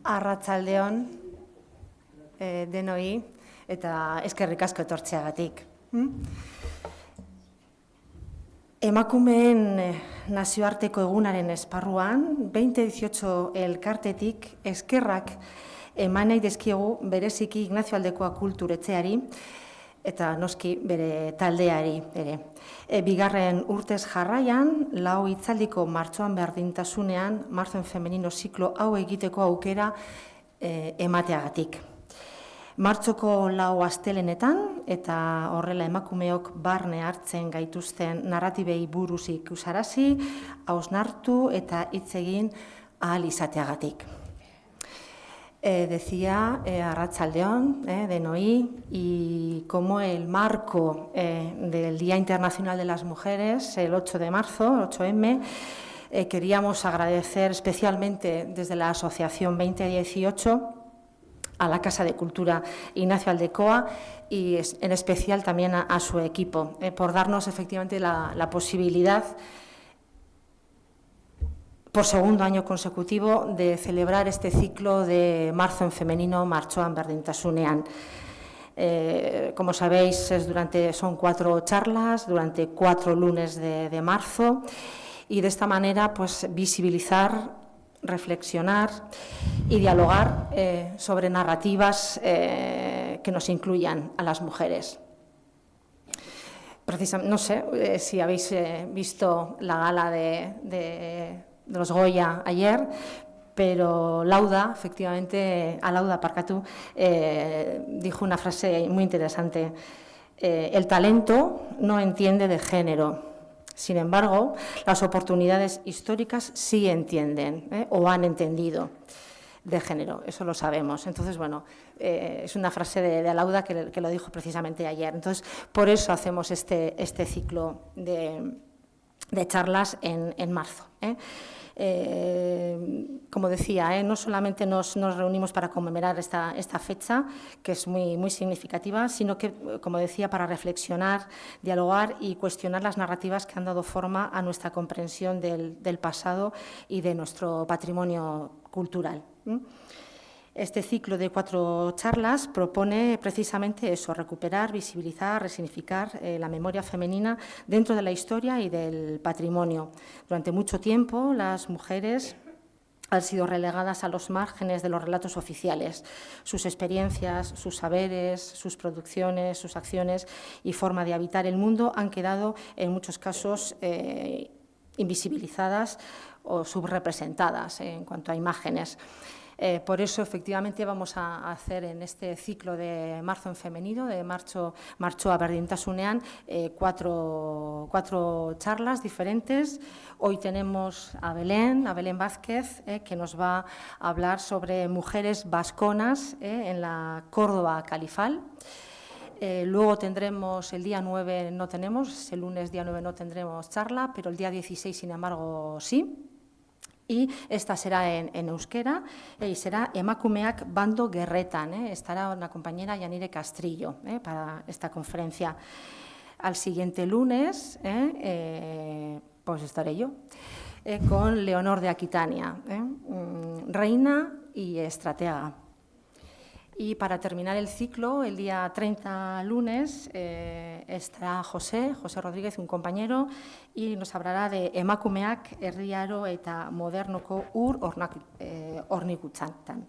Arratsaldeon denoi eta eskerrik asko etortzeagatik. Emakumeen nazioarteko egunaren esparruan 2018 elkartetik eskerrak eman nahi dizkiegu bereziki Ignacio Aldekoa kulturetxeari eta noski bere taldeari ere. Bigarren urtez jarraian, 4 hitzaldiko martxoan berdintasunean, marzo en femenino ziklo hau egiteko aukera emateagatik. Martxoko 4 astelenetan eta horrela emakumeok barne hartzen gaituzten narratibei buruz ikusarazi, hausnartu eta hitz egin ahal izateagatik. Decía Arratsaldeon denoi, y como el marco del Día Internacional de las Mujeres, el 8 de marzo, el 8M, queríamos agradecer especialmente desde la Asociación 2018 a la Casa de Cultura Ignacio Aldekoa y en especial también a su equipo, por darnos efectivamente la posibilidad por segundo año consecutivo de celebrar este ciclo de marzo en femenino, martxoan berdintasunean. Como sabéis, son 4 charlas durante 4 lunes de marzo y de esta manera pues, visibilizar, reflexionar y dialogar sobre narrativas que nos incluyan a las mujeres. Precisamente, no sé si habéis visto la gala de los Goya ayer, pero Lauda, efectivamente, Parcatu, dijo una frase muy interesante. El talento no entiende de género. Sin embargo, las oportunidades históricas sí entienden o han entendido de género, eso lo sabemos. Entonces, bueno, es una frase de Lauda que lo dijo precisamente ayer. Entonces, por eso hacemos este ciclo de charlas en marzo. Como decía, no solamente nos reunimos para conmemorar esta fecha, que es muy significativa, sino que, como decía, para reflexionar, dialogar y cuestionar las narrativas que han dado forma a nuestra comprensión del pasado y de nuestro patrimonio cultural. Este ciclo de 4 charlas propone precisamente eso, recuperar, visibilizar, resignificar la memoria femenina dentro de la historia y del patrimonio. Durante mucho tiempo las mujeres han sido relegadas a los márgenes de los relatos oficiales. Sus experiencias, sus saberes, sus producciones, sus acciones y forma de habitar el mundo han quedado en muchos casos invisibilizadas o subrepresentadas en cuanto a imágenes. Por eso, efectivamente, vamos a hacer en este ciclo de marzo en femenino, de martxoa berdintasunean, 4 charlas diferentes. Hoy tenemos a Belén Vázquez, que nos va a hablar sobre mujeres vasconas en la Córdoba califal. Luego tendremos, el día 9 no tenemos, el lunes día 9 no tendremos charla, pero el día 16, sin embargo, sí. Y esta será en euskera y será Emakumeak bando gerretan. Estará una compañera, Yanire Castrillo, para esta conferencia. Al siguiente lunes, pues estaré yo, con Leonor de Aquitania, reina y estratega. Y para terminar el ciclo, el día 30 lunes, estará José Rodríguez, un compañero, y nos hablará de Emakumeak herriaro eta modernoko hornikutzan.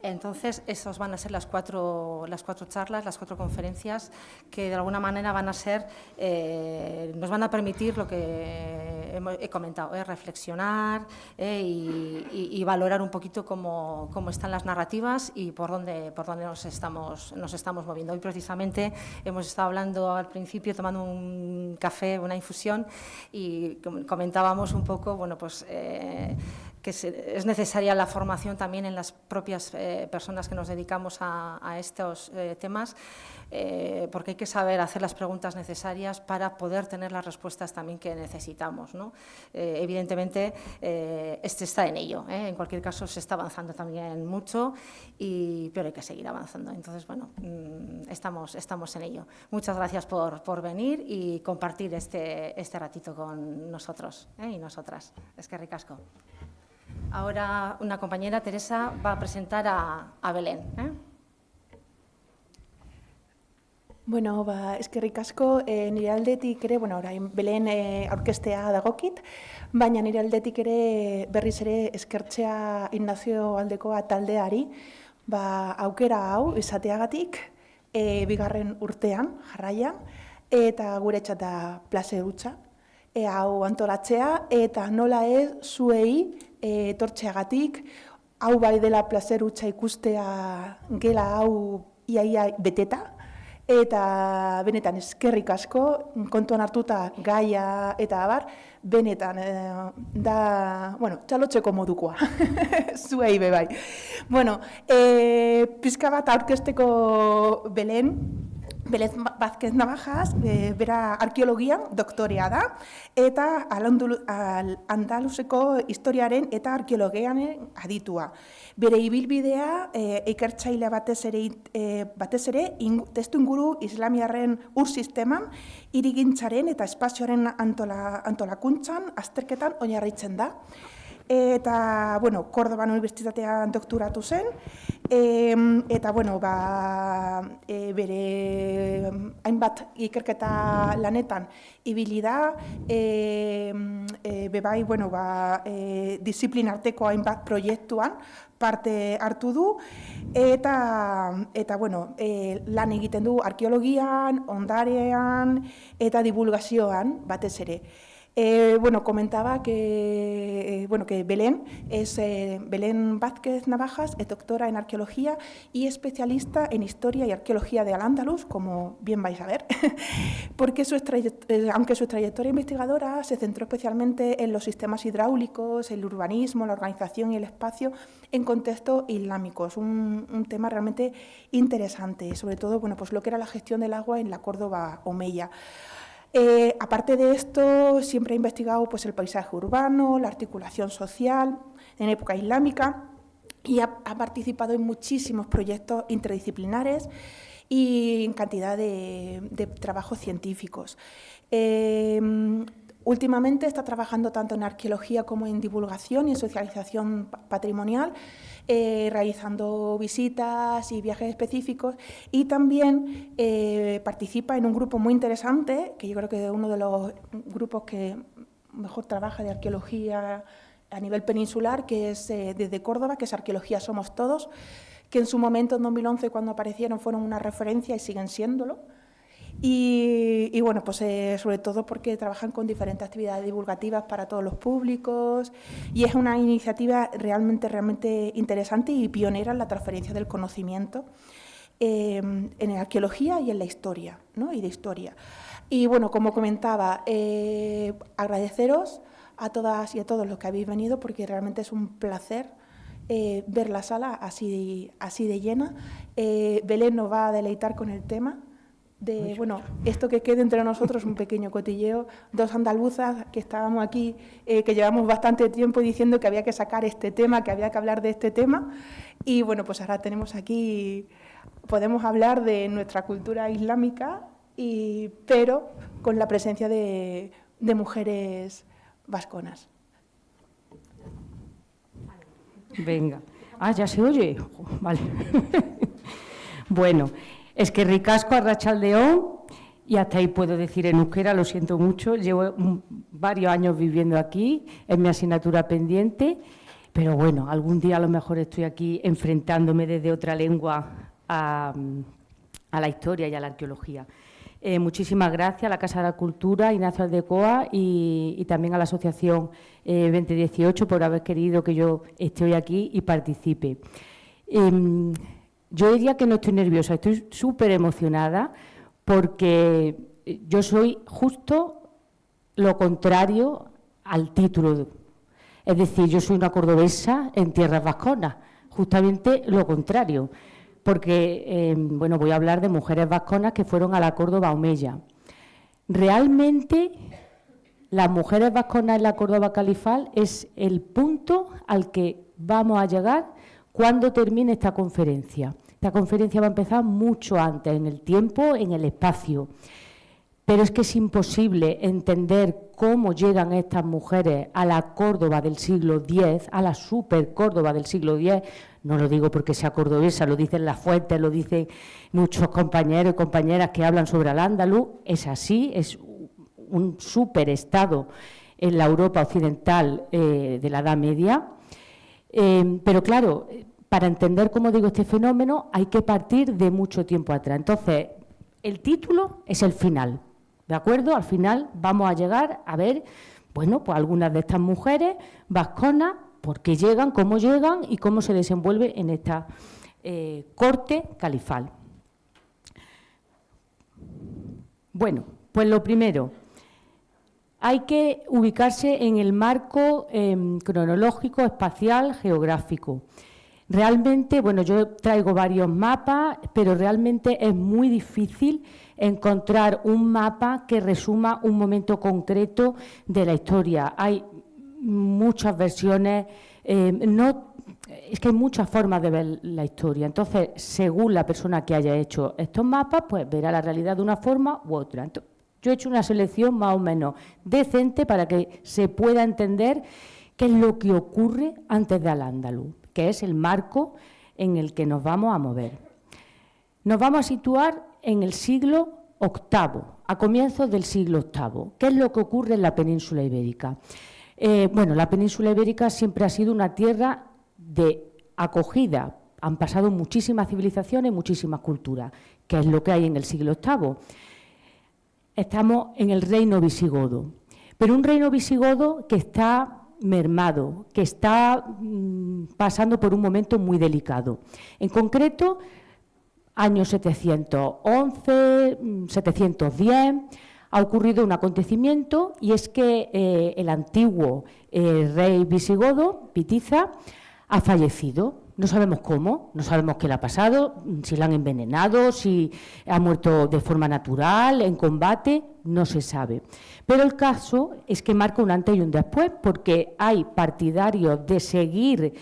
Entonces, esas van a ser las 4 charlas, las 4 conferencias que de alguna manera van a ser, nos van a permitir lo que he comentado, reflexionar y valorar un poquito cómo están las narrativas y por dónde nos estamos moviendo. Hoy precisamente hemos estado hablando al principio, tomando un café, una infusión, y comentábamos un poco, bueno, pues que es necesaria la formación también en las propias personas que nos dedicamos a estos temas, porque hay que saber hacer las preguntas necesarias para poder tener las respuestas también que necesitamos, ¿no? Evidentemente, está en ello, en cualquier caso se está avanzando también mucho, pero hay que seguir avanzando. Entonces, bueno, estamos en ello. Muchas gracias por venir y compartir este ratito con nosotros y nosotras. Eskerrik asko. Ahora una compañera, Teresa, va a presentar a Belén. Bueno, eskerrik asko, nire aldetik ere, orain Belen aurkestea dagokit, baina nire aldetik ere berriz ere eskertzea Ignacio Aldekoa taldeari, aukera hau izateagatik, bigarren urtean jarraian, eta guretzat da plazer hutsa, hau antolatzea, eta nola ez zuei etortzeagatik, hau bai dela plazer hutsa ikustea gela hau iaia beteta, eta benetan eskerrik asko, kontuan hartuta gaia eta abar, benetan da, txalotzeko modukoa, zuei be bai. Pizka bat aurkezteko Belén Vázquez Navajas, bera arkeologian doktorea da, eta Andaluzeko historiaren eta arkeologian aditua. Bere ibilbidea ikertzailea batez ere testu inguru islamiarren ur sisteman, hirigintzaren eta espazioaren antolakuntzan, azterketan oinarritzen da. Eta, Kordoban Unibertsitatean doktoratu zen, eta, bere hainbat ikerketa lanetan ibili da, bebai, disiplin arteko hainbat proiektuan parte hartu du, eta lan egiten du arkeologian, ondarean eta divulgazioan batez ere. Comentaba que Belén es Belén Vázquez Navajas, es doctora en arqueología y especialista en historia y arqueología de Al-Ándalus, como bien vais a ver, porque aunque su trayectoria investigadora se centró especialmente en los sistemas hidráulicos, el urbanismo, la organización y el espacio en contextos islámicos, un tema realmente interesante, sobre todo lo que era la gestión del agua en la Córdoba omeya. Aparte de esto, siempre ha investigado el paisaje urbano, la articulación social en época islámica y ha participado en muchísimos proyectos interdisciplinares y en cantidad de trabajos científicos. Últimamente está trabajando tanto en arqueología como en divulgación y en socialización patrimonial, realizando visitas y viajes específicos, y también participa en un grupo muy interesante, que yo creo que es uno de los grupos que mejor trabaja de arqueología a nivel peninsular, que es desde Córdoba, que es Arqueología Somos Todos, que en su momento, en 2011, cuando aparecieron, fueron una referencia y siguen siéndolo. Y sobre todo porque trabajan con diferentes actividades divulgativas para todos los públicos, y es una iniciativa realmente interesante y pionera en la transferencia del conocimiento en la arqueología y en la historia, ¿no? Y de historia. Y como comentaba, agradeceros a todas y a todos los que habéis venido, porque realmente es un placer ver la sala así de llena. Belén nos va a deleitar con el tema de, esto que quede entre nosotros, un pequeño cotilleo, dos andaluzas que estábamos aquí, que llevamos bastante tiempo diciendo que había que sacar este tema, que había que hablar de este tema, y ahora tenemos aquí, podemos hablar de nuestra cultura islámica, pero con la presencia de mujeres vasconas. Venga. ¿Ya se oye? Vale. Bueno, eskerrik asko, arratsaldeon, y hasta ahí puedo decir en euskera, lo siento mucho, llevo varios años viviendo aquí, es mi asignatura pendiente, pero algún día a lo mejor estoy aquí enfrentándome desde otra lengua a la historia y a la arqueología. Muchísimas gracias a la Casa de la Cultura, Ignacio Aldecoa, y también a la Asociación 2018 por haber querido que yo esté hoy aquí y participe. Yo diría que no estoy nerviosa, estoy súper emocionada, porque yo soy justo lo contrario al título. Es decir, yo soy una cordobesa en tierras vasconas, justamente lo contrario, porque voy a hablar de mujeres vasconas que fueron a la Córdoba omeya. Realmente, las mujeres vasconas en la Córdoba califal es el punto al que vamos a llegar cuando termine esta conferencia. Esta conferencia va a empezar mucho antes, en el tiempo, en el espacio. pero es que es imposible entender cómo llegan estas mujeres a la Córdoba del siglo X, a la super Córdoba del siglo X. No lo digo porque sea cordobesa, lo dicen las fuentes, lo dicen muchos compañeros y compañeras que hablan sobre Al-Ándalus. Es así, es un superestado en la Europa occidental de la Edad Media. Pero claro, para entender, como digo, este fenómeno hay que partir de mucho tiempo atrás. Entonces, el título es el final, ¿de acuerdo? Al final vamos a llegar a ver, bueno, pues algunas de estas mujeres vasconas, por qué llegan, cómo llegan y cómo se desenvuelve en esta corte califal. Bueno, pues lo primero, hay que ubicarse en el marco cronológico, espacial, geográfico. Realmente, bueno, yo traigo varios mapas, pero realmente es muy difícil encontrar un mapa que resuma un momento concreto de la historia. Hay muchas versiones, es que hay muchas formas de ver la historia. Entonces, según la persona que haya hecho estos mapas, pues verá la realidad de una forma u otra. Entonces, yo he hecho una selección más o menos decente para que se pueda entender qué es lo que ocurre antes de Al-Ándalus, que es el marco en el que nos vamos a mover. Nos vamos a situar en el siglo VIII, a comienzos del siglo VIII. ¿Qué es lo que ocurre en la península ibérica? Bueno, la península ibérica siempre ha sido una tierra de acogida. Han pasado muchísimas civilizaciones, muchísimas culturas. ¿Qué es lo que hay en el siglo VIII? Estamos en el reino visigodo, pero un reino visigodo que está mermado, que está pasando por un momento muy delicado. En concreto, años 711, 710, ha ocurrido un acontecimiento y es que el antiguo rey visigodo, Pitiza, ha fallecido. No sabemos cómo, no sabemos qué le ha pasado, si la han envenenado, si ha muerto de forma natural, en combate, no se sabe. Pero el caso es que marca un antes y un después, porque hay partidarios de seguir,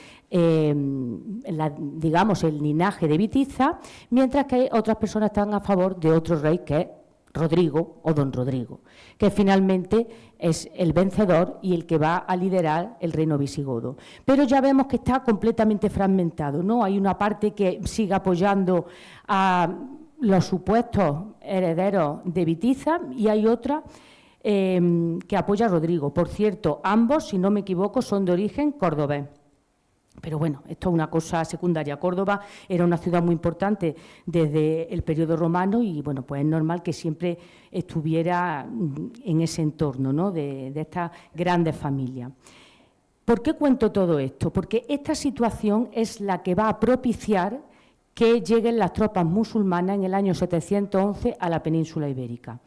digamos, el linaje de Pitiza, mientras que otras personas están a favor de otro rey que es Rodrigo o Don Rodrigo, que finalmente es el vencedor y el que va a liderar el reino visigodo. Pero ya vemos que está completamente fragmentado, ¿no? Hay una parte que sigue apoyando a los supuestos herederos de Pitiza y hay otra que apoya a Rodrigo. Por cierto, ambos, si no me equivoco, son de origen cordobés. Pero bueno, esto es una cosa secundaria. Córdoba era una ciudad muy importante desde el periodo romano y bueno, pues es normal que siempre estuviera en ese entorno, ¿no?, de estas grandes familias. ¿Por qué cuento todo esto? Porque esta situación es la que va a propiciar que lleguen las tropas musulmanas en el año 711 a la península ibérica.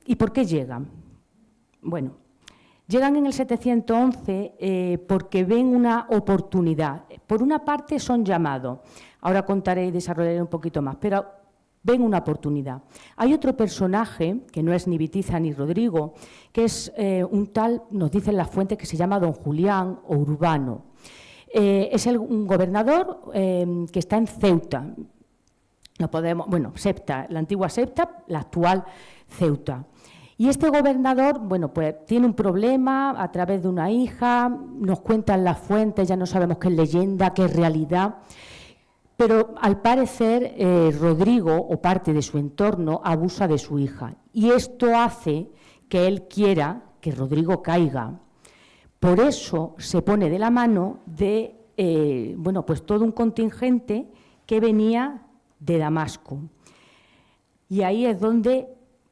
¿Y por qué llegan? Bueno, llegan en el 711 porque ven una oportunidad. Por una parte son llamados, ahora contaré y desarrollaré un poquito más, pero ven una oportunidad. Hay otro personaje, que no es ni Pitiza ni Rodrigo, que es un tal, nos dicen las fuentes, que se llama Don Julián o Urbano. Es un gobernador que está en Ceuta. Septa, la antigua Septa, la actual Ceuta. Y este gobernador, bueno, pues tiene un problema a través de una hija, nos cuentan las fuentes, ya no sabemos qué es leyenda, qué es realidad, pero al parecer Rodrigo o parte de su entorno abusa de su hija y esto hace que él quiera que Rodrigo caiga. Por eso se pone de la mano de, pues todo un contingente que venía de Damasco. Y ahí es donde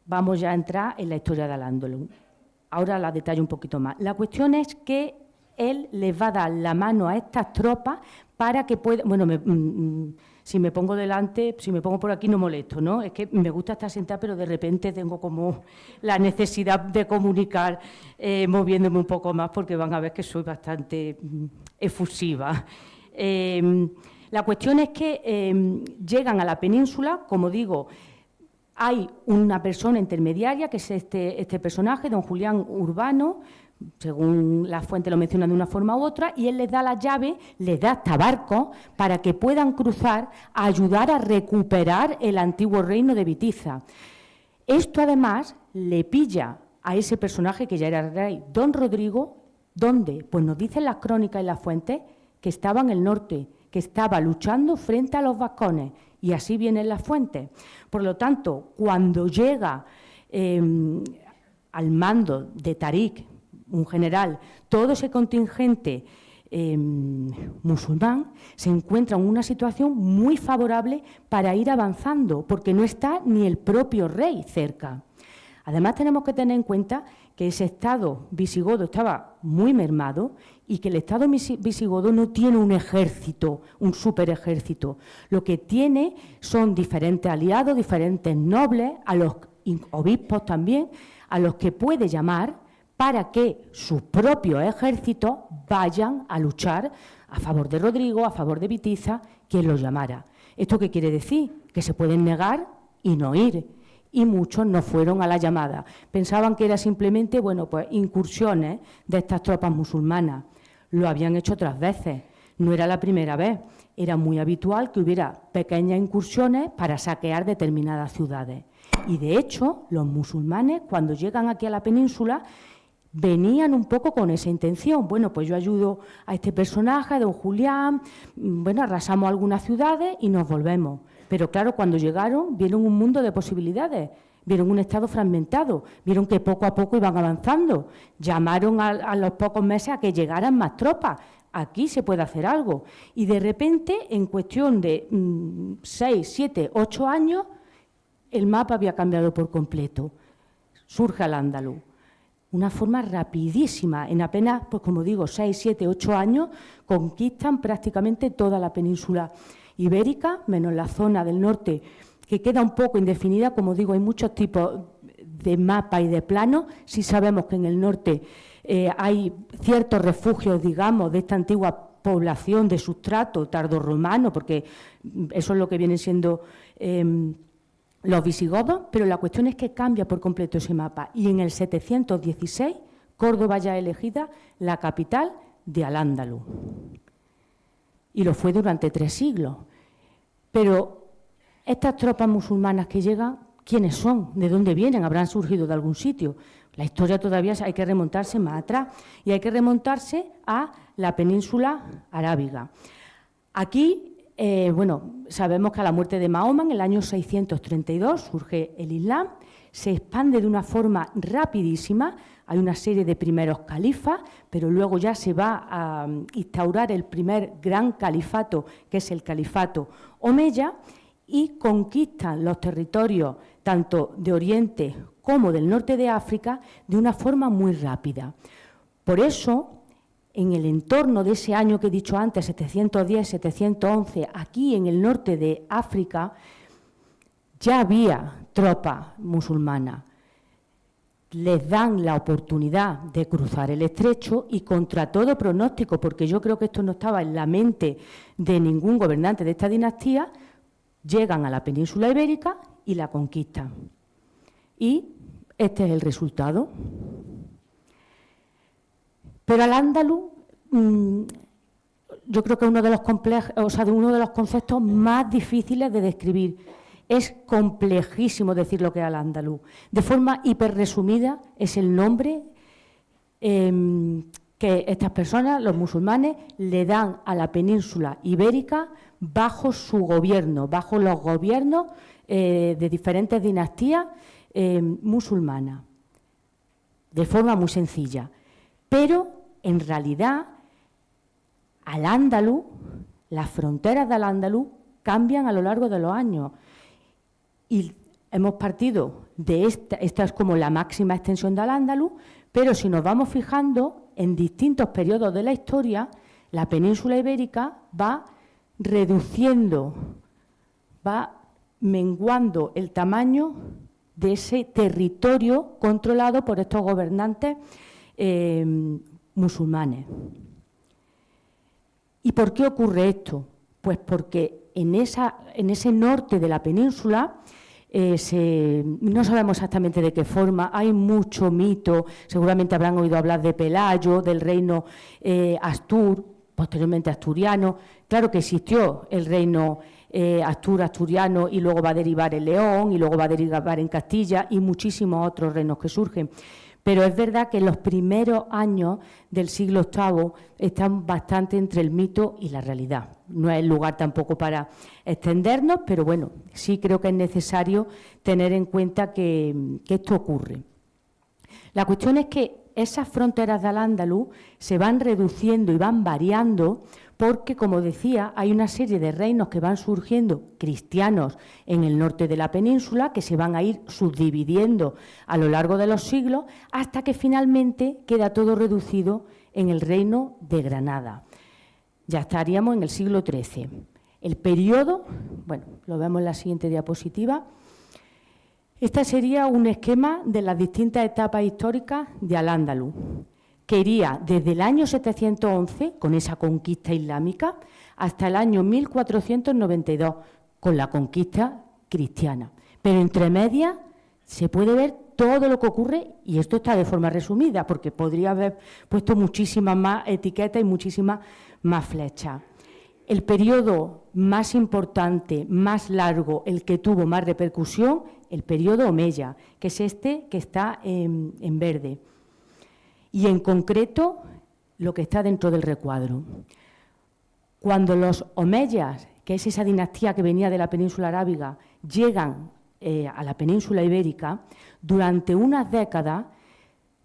vamos ya a entrar en la historia de Al-Ándalus. Ahora la detallo un poquito más. La cuestión es que él les va a dar la mano a estas tropas para que puedan... si me pongo delante, si me pongo por aquí no molesto, ¿no? Es que me gusta estar sentada, pero de repente tengo como la necesidad de comunicar moviéndome un poco más porque van a ver que soy bastante efusiva. La cuestión es que llegan a la península, como digo, hay una persona intermediaria, que es este personaje, don Julián Urbano, según la fuente lo mencionan de una forma u otra, y él les da la llave, les da hasta barcos para que puedan cruzar a ayudar a recuperar el antiguo reino de Pitiza. Esto, además, le pilla a ese personaje que ya era rey, don Rodrigo, ¿dónde? Pues nos dicen las crónicas y las fuentes que estaba en el norte, que estaba luchando frente a los vascones, y así vienen las fuentes. Por lo tanto, cuando llega al mando de Tarik, un general, todo ese contingente musulmán, se encuentra en una situación muy favorable para ir avanzando, porque no está ni el propio rey cerca. Además, tenemos que tener en cuenta que ese estado visigodo estaba muy mermado y que el estado visigodo no tiene un ejército, un superejército. Lo que tiene son diferentes aliados, diferentes nobles, a los obispos también, a los que puede llamar para que sus propios ejércitos vayan a luchar a favor de Rodrigo, a favor de Bitiza, quien los llamara. ¿Esto qué quiere decir? Que se pueden negar y no ir. Y muchos no fueron a la llamada. Pensaban que era simplemente, bueno, pues incursiones de estas tropas musulmanas. Lo habían hecho otras veces, no era la primera vez. Era muy habitual que hubiera pequeñas incursiones para saquear determinadas ciudades. Y de hecho, los musulmanes, cuando llegan aquí a la península, venían un poco con esa intención. Bueno, pues yo ayudo a este personaje, a don Julián, bueno, arrasamos algunas ciudades y nos volvemos. Pero claro, cuando llegaron, vieron un mundo de posibilidades, vieron un estado fragmentado, vieron que poco a poco iban avanzando, llamaron a los pocos meses a que llegaran más tropas. Aquí se puede hacer algo. Y de repente, en cuestión de 6, 7, 8 años, el mapa había cambiado por completo. Surge Al-Ándalus. Una forma rapidísima, en apenas, pues como digo, 6, 7, 8 años, conquistan prácticamente toda la península ibérica, menos la zona del norte, que queda un poco indefinida. Como digo, hay muchos tipos de mapas y de planos. Sí sabemos que en el norte hay ciertos refugios, digamos, de esta antigua población de sustrato tardorromano, porque eso es lo que vienen siendo los visigodos, pero la cuestión es que cambia por completo ese mapa. Y en el 716, Córdoba ya elegida la capital de Al-Ándalus. Y lo fue durante 3 siglos. Pero estas tropas musulmanas que llegan, ¿quiénes son? ¿De dónde vienen? ¿Habrán surgido de algún sitio? La historia todavía hay que remontarse más atrás y hay que remontarse a la península arábiga. Aquí, bueno, sabemos que a la muerte de Mahoma, en el año 632, surge el Islam, se expande de una forma rapidísima. Hay una serie de primeros califas, pero luego ya se va a instaurar el primer gran califato, que es el califato omeya, y conquistan los territorios tanto de Oriente como del norte de África de una forma muy rápida. Por eso, en el entorno de ese año que he dicho antes, 710, 711, aquí en el norte de África, ya había tropas musulmanas. Les dan la oportunidad de cruzar el estrecho y contra todo pronóstico, porque yo creo que esto no estaba en la mente de ningún gobernante de esta dinastía, llegan a la península ibérica y la conquistan. Y este es el resultado. Pero Al-Ándalus, yo creo que es uno de los conceptos más difíciles de describir. Es complejísimo decir lo que es Al-Ándalus. De forma hiperresumida, es el nombre que estas personas, los musulmanes, le dan a la península ibérica bajo su gobierno, bajo los gobiernos de diferentes dinastías musulmanas, de forma muy sencilla. Pero, en realidad, Al-Ándalus, las fronteras de Al-Ándalus cambian a lo largo de los años. Y hemos partido de esta es como la máxima extensión de Al-Ándalus, pero si nos vamos fijando, en distintos periodos de la historia, la península ibérica va reduciendo, va menguando el tamaño de ese territorio controlado por estos gobernantes musulmanes. ¿Y por qué ocurre esto? Pues porque en ese norte de la península no sabemos exactamente de qué forma, hay mucho mito, seguramente habrán oído hablar de Pelayo, del reino Astur, posteriormente asturiano. Claro que existió el reino asturiano, y luego va a derivar en León, y luego va a derivar en Castilla, y muchísimos otros reinos que surgen. Pero es verdad que los primeros años del siglo VIII están bastante entre el mito y la realidad. No es el lugar tampoco para extendernos, pero bueno, sí creo que es necesario tener en cuenta que esto ocurre. La cuestión es que esas fronteras de Al-Ándalus se van reduciendo y van variando porque, como decía, hay una serie de reinos que van surgiendo cristianos en el norte de la península, que se van a ir subdividiendo a lo largo de los siglos, hasta que finalmente queda todo reducido en el reino de Granada. Ya estaríamos en el siglo XIII. El periodo, bueno, lo vemos en la siguiente diapositiva. Este sería un esquema de las distintas etapas históricas de Al-Ándalus, que iría desde el año 711, con esa conquista islámica, hasta el año 1492, con la conquista cristiana. Pero entre medias se puede ver todo lo que ocurre, y esto está de forma resumida, porque podría haber puesto muchísimas más etiquetas y muchísimas más flechas. El periodo más importante, más largo, el que tuvo más repercusión, el periodo omeya, que es este que está en verde. Y en concreto, lo que está dentro del recuadro. Cuando los omeyas, que es esa dinastía que venía de la península arábiga, llegan a la península ibérica, durante unas décadas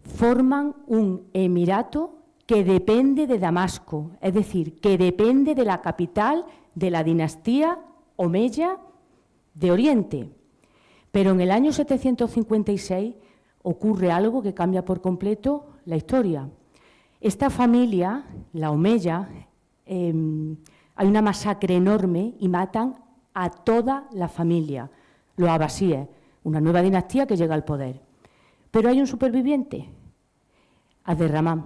forman un emirato que depende de Damasco, es decir, que depende de la capital de la dinastía omeya de Oriente. Pero en el año 756 ocurre algo que cambia por completo la historia. Esta familia, la omeya, hay una masacre enorme y matan a toda la familia, los abasíes, una nueva dinastía que llega al poder. Pero hay un superviviente, Abderramán.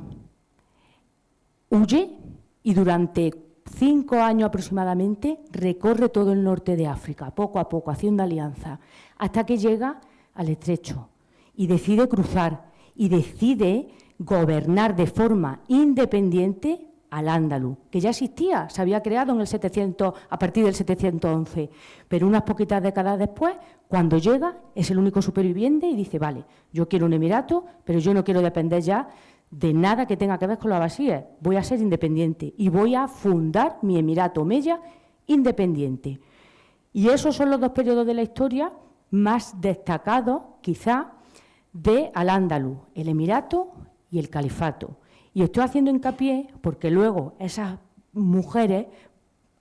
Huye y durante 5 años aproximadamente recorre todo el norte de África, poco a poco, haciendo alianza, hasta que llega al estrecho y decide cruzar y decide gobernar de forma independiente Al-Ándalus, que ya existía, se había creado en el 700, a partir del 711, pero unas poquitas décadas después, cuando llega, es el único superviviente y dice, vale, yo quiero un emirato, pero yo no quiero depender ya de nada que tenga que ver con los abasíes, voy a ser independiente y voy a fundar mi emirato omeya independiente. Y esos son los dos periodos de la historia más destacados, quizá, de Al-Ándalus, el emirato y el califato. Y estoy haciendo hincapié porque luego esas mujeres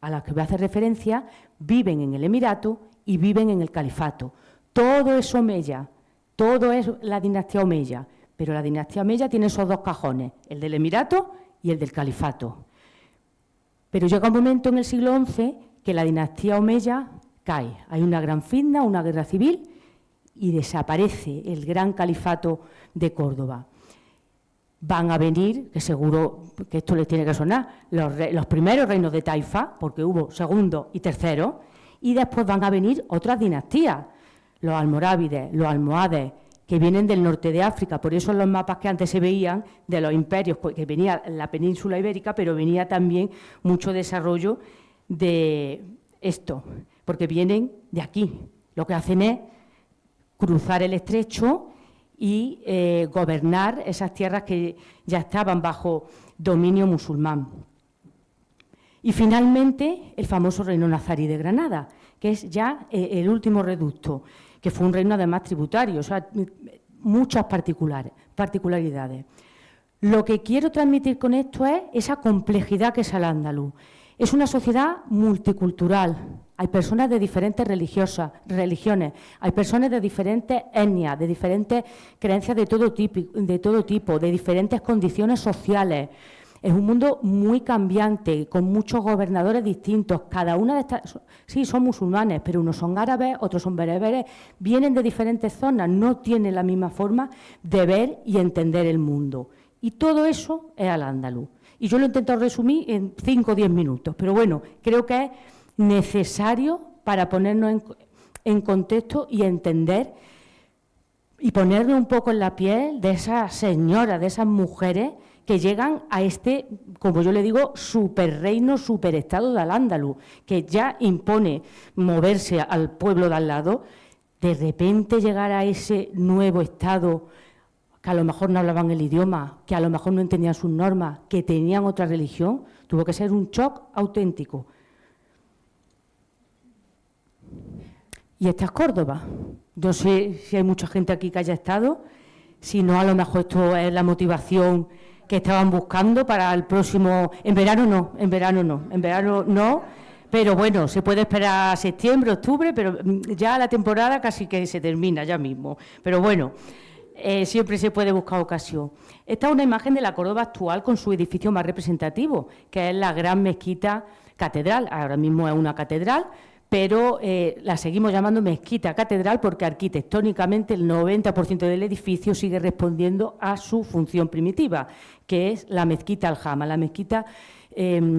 a las que voy a hacer referencia viven en el emirato y viven en el califato. Todo es omeya, todo es la dinastía omeya, pero la dinastía omeya tiene esos dos cajones, el del emirato y el del califato. Pero llega un momento en el siglo XI que la dinastía omeya cae. Hay una gran fitna, una guerra civil y desaparece el gran califato de Córdoba. Van a venir, que seguro que esto les tiene que sonar, los primeros reinos de Taifa, porque hubo segundo y tercero, y después van a venir otras dinastías, los almorávides, los almohades, que vienen del norte de África. Por eso en los mapas que antes se veían de los imperios, que venía la península ibérica, pero venía también mucho desarrollo de esto, porque vienen de aquí. Lo que hacen es cruzar el estrecho y gobernar esas tierras que ya estaban bajo dominio musulmán. Y finalmente el famoso reino nazarí de Granada, que es ya el último reducto, que fue un reino además tributario, o sea, muchas particularidades. Lo que quiero transmitir con esto es esa complejidad que es Al-Ándalus. Es una sociedad multicultural. Hay personas de diferentes religiones, hay personas de diferentes etnias, de diferentes creencias de todo tipo, de diferentes condiciones sociales. Es un mundo muy cambiante, con muchos gobernadores distintos. Cada una de estas, sí, son musulmanes, pero unos son árabes, otros son bereberes, vienen de diferentes zonas, no tienen la misma forma de ver y entender el mundo. Y todo eso es Al-Ándalus. Y yo lo he intentado resumir en 5 o 10 minutos, pero bueno, creo que es necesario para ponernos en contexto y entender y ponernos un poco en la piel de esas señoras, de esas mujeres que llegan a este, como yo le digo, superreino, superestado de Al-Ándalus, que ya impone moverse al pueblo de al lado. De repente llegar a ese nuevo estado, que a lo mejor no hablaban el idioma, que a lo mejor no entendían sus normas, que tenían otra religión, tuvo que ser un shock auténtico. Y esta es Córdoba. No sé si hay mucha gente aquí que haya estado, si no, a lo mejor esto es la motivación que estaban buscando para el próximo... En verano no, pero bueno, se puede esperar a septiembre, octubre, pero ya la temporada casi que se termina ya mismo. Pero bueno, siempre se puede buscar ocasión. Esta es una imagen de la Córdoba actual con su edificio más representativo, que es la Gran Mezquita Catedral. Ahora mismo es una catedral, pero la seguimos llamando Mezquita Catedral porque arquitectónicamente el 90% del edificio sigue respondiendo a su función primitiva, que es la Mezquita Aljama, la mezquita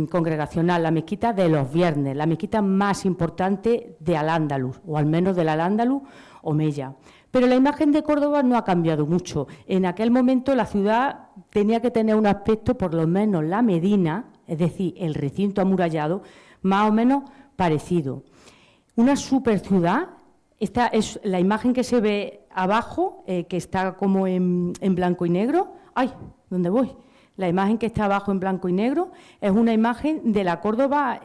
congregacional, la mezquita de los viernes, la mezquita más importante de Al-Ándalus, o al menos del Al-Ándalus omeya. Pero la imagen de Córdoba no ha cambiado mucho. En aquel momento la ciudad tenía que tener un aspecto, por lo menos la Medina, es decir, el recinto amurallado, más o menos parecido. Una super ciudad, esta es la imagen que se ve abajo, que está como en blanco y negro. ¡Ay! ¿Dónde voy? La imagen que está abajo en blanco y negro es una imagen de la Córdoba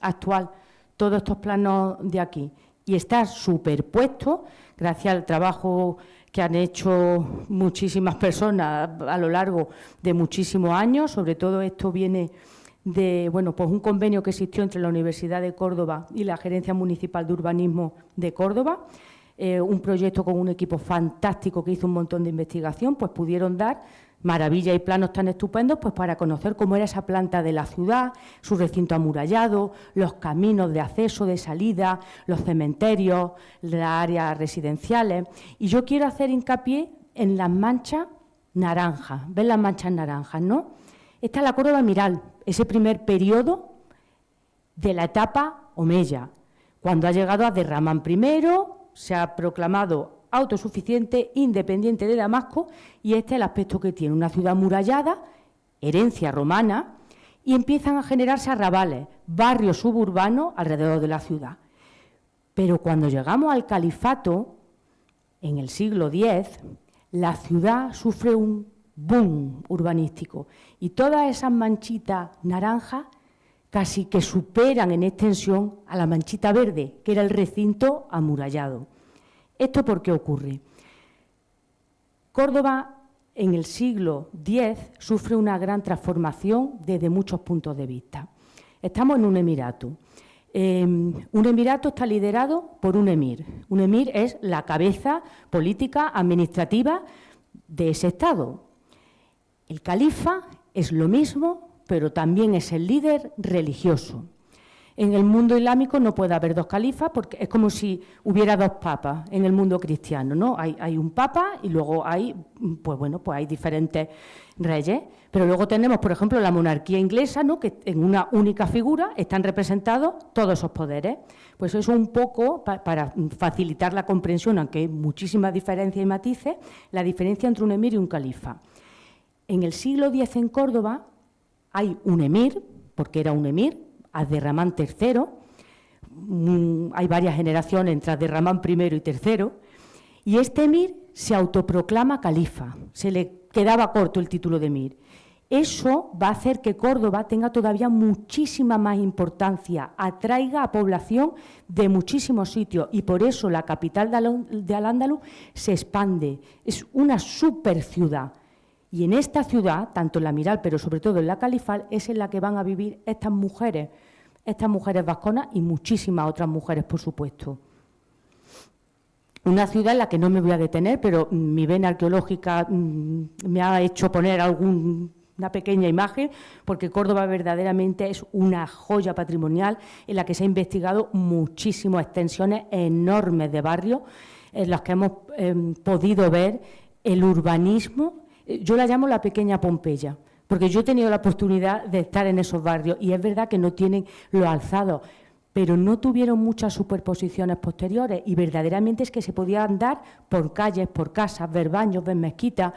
actual, todos estos planos de aquí. Y está superpuesto, gracias al trabajo que han hecho muchísimas personas a lo largo de muchísimos años, sobre todo esto viene de pues un convenio que existió entre la Universidad de Córdoba y la Gerencia Municipal de Urbanismo de Córdoba, un proyecto con un equipo fantástico que hizo un montón de investigación, pues pudieron dar maravillas y planos tan estupendos pues para conocer cómo era esa planta de la ciudad, su recinto amurallado, los caminos de acceso, de salida, los cementerios, las áreas residenciales. Y yo quiero hacer hincapié en las manchas naranjas. ¿Ven las manchas naranjas, no? Esta es la Córdoba Miral, ese primer periodo de la etapa omeya, cuando ha llegado a Derramán I, se ha proclamado autosuficiente, independiente de Damasco, y este es el aspecto que tiene, una ciudad amurallada, herencia romana, y empiezan a generarse arrabales, barrios suburbanos alrededor de la ciudad. Pero cuando llegamos al califato, en el siglo X, la ciudad sufre un boom urbanístico, y todas esas manchitas naranjas casi que superan en extensión a la manchita verde, que era el recinto amurallado. ¿Esto por qué ocurre? Córdoba en el siglo X sufre una gran transformación desde muchos puntos de vista. Estamos en un emirato. Un emirato está liderado por un emir. Un emir es la cabeza política, administrativa de ese estado. El califa es lo mismo, pero también es el líder religioso. En el mundo islámico no puede haber dos califas porque es como si hubiera dos papas en el mundo cristiano, ¿no? Hay un papa y luego hay, pues hay diferentes reyes. Pero luego tenemos, por ejemplo, la monarquía inglesa, ¿no? Que en una única figura están representados todos esos poderes. Pues eso un poco, para facilitar la comprensión, aunque hay muchísimas diferencias y matices, la diferencia entre un emir y un califa. En el siglo X en Córdoba hay un emir, porque era un emir, Abderramán III, hay varias generaciones entre Abderramán I y III, y este emir se autoproclama califa, se le quedaba corto el título de emir. Eso va a hacer que Córdoba tenga todavía muchísima más importancia, atraiga a población de muchísimos sitios, y por eso la capital de Al-Ándalus se expande, es una super ciudad. Y en esta ciudad, tanto en la Miral, pero sobre todo en la Califal, es en la que van a vivir estas mujeres vasconas y muchísimas otras mujeres, por supuesto. Una ciudad en la que no me voy a detener, pero mi vena arqueológica me ha hecho poner una pequeña imagen, porque Córdoba verdaderamente es una joya patrimonial en la que se ha investigado muchísimas extensiones enormes de barrios, en las que hemos podido ver el urbanismo. Yo la llamo la pequeña Pompeya, porque yo he tenido la oportunidad de estar en esos barrios y es verdad que no tienen los alzados, pero no tuvieron muchas superposiciones posteriores y verdaderamente es que se podía andar por calles, por casas, ver baños, ver mezquitas.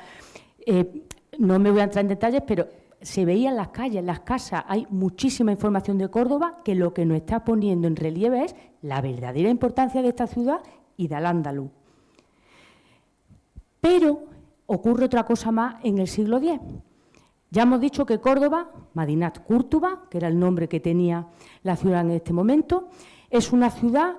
no me voy a entrar en detalles, pero se veía en las calles, en las casas, hay muchísima información de Córdoba que lo que nos está poniendo en relieve es la verdadera importancia de esta ciudad y de Al-Ándalus. Pero ocurre otra cosa más en el siglo X. Ya hemos dicho que Córdoba, Madinat Cúrtuba, que era el nombre que tenía la ciudad en este momento, es una ciudad,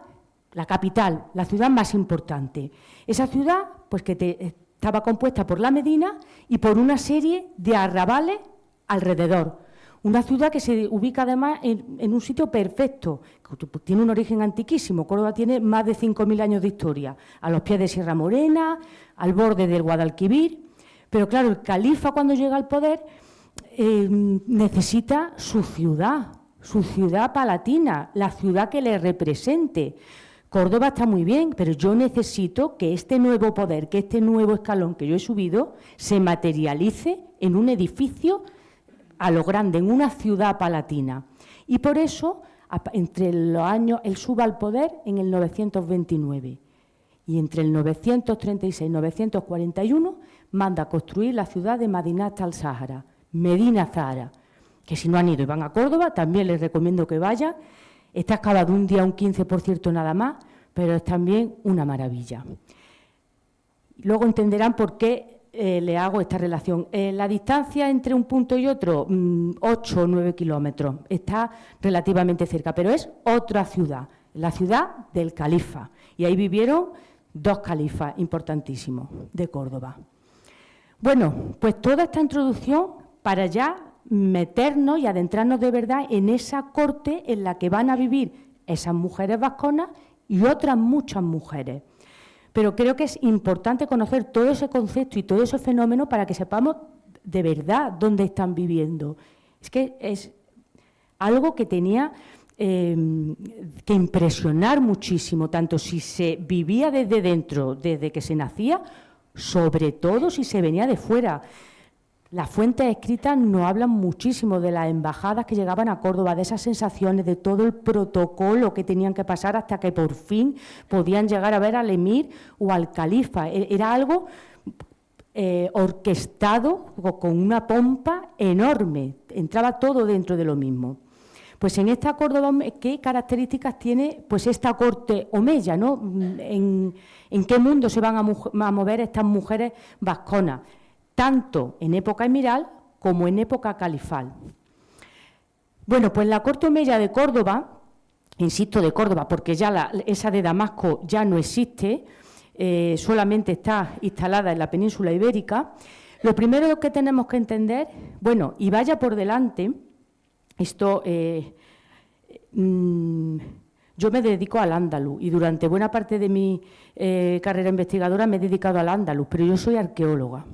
la capital, la ciudad más importante. Esa ciudad, pues que estaba compuesta por la Medina y por una serie de arrabales alrededor. Una ciudad que se ubica además en un sitio perfecto, que tiene un origen antiquísimo. Córdoba tiene más de 5.000 años de historia, a los pies de Sierra Morena, al borde del Guadalquivir. Pero claro, el califa cuando llega al poder necesita su ciudad palatina, la ciudad que le represente. Córdoba está muy bien, pero yo necesito que este nuevo poder, que este nuevo escalón que yo he subido, se materialice en un edificio a lo grande, en una ciudad palatina. Y por eso, entre los años, él sube al poder en el 929. Y entre el 936 y 941 manda a construir la ciudad de Madinat al-Sahara, Medina Zahara, que si no han ido y van a Córdoba, también les recomiendo que vayan. Está excavado un día un 15, por cierto, nada más, pero es también una maravilla. Luego entenderán por qué le hago esta relación. La distancia entre un punto y otro, 8 o 9 kilómetros, está relativamente cerca, pero es otra ciudad, la ciudad del califa. Y ahí vivieron 2 califas importantísimos de Córdoba. Bueno, pues toda esta introducción para ya meternos y adentrarnos de verdad en esa corte en la que van a vivir esas mujeres vasconas y otras muchas mujeres. Pero creo que es importante conocer todo ese concepto y todo ese fenómeno para que sepamos de verdad dónde están viviendo. Es que es algo que tenía que impresionar muchísimo, tanto si se vivía desde dentro, desde que se nacía, sobre todo si se venía de fuera. Las fuentes escritas nos hablan muchísimo de las embajadas que llegaban a Córdoba, de esas sensaciones, de todo el protocolo que tenían que pasar hasta que por fin podían llegar a ver al emir o al califa. Era algo orquestado con una pompa enorme, entraba todo dentro de lo mismo. Pues en esta Córdoba, ¿qué características tiene pues esta corte omeya, ¿no? ¿En qué mundo se van a mover estas mujeres vasconas? Tanto en época emiral como en época califal. Bueno, pues la corte omeya de Córdoba, insisto de Córdoba, porque ya esa de Damasco ya no existe, solamente está instalada en la península ibérica. Lo primero que tenemos que entender, bueno, y vaya por delante, esto, yo me dedico al Al-Ándalus y durante buena parte de mi carrera investigadora me he dedicado al Al-Ándalus, pero yo soy arqueóloga.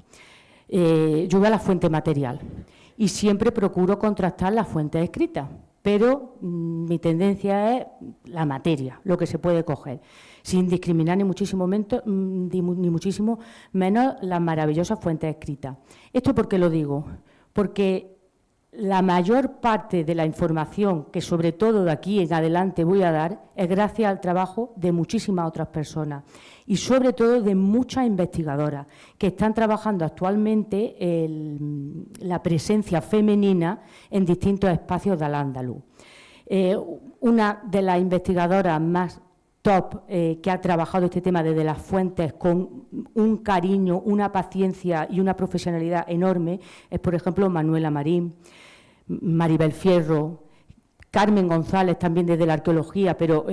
Yo voy a la fuente material y siempre procuro contrastar las fuentes escritas, pero mi tendencia es la materia, lo que se puede coger, sin discriminar ni muchísimo menos las maravillosas fuentes escritas. ¿Esto por qué lo digo? Porque la mayor parte de la información que sobre todo de aquí en adelante voy a dar es gracias al trabajo de muchísimas otras personas y sobre todo de muchas investigadoras que están trabajando actualmente la presencia femenina en distintos espacios de Al-Ándalus. Una de las investigadoras más top que ha trabajado este tema desde las fuentes con un cariño, una paciencia y una profesionalidad enorme es, por ejemplo, Manuela Marín, Maribel Fierro, Carmen González también desde la arqueología, pero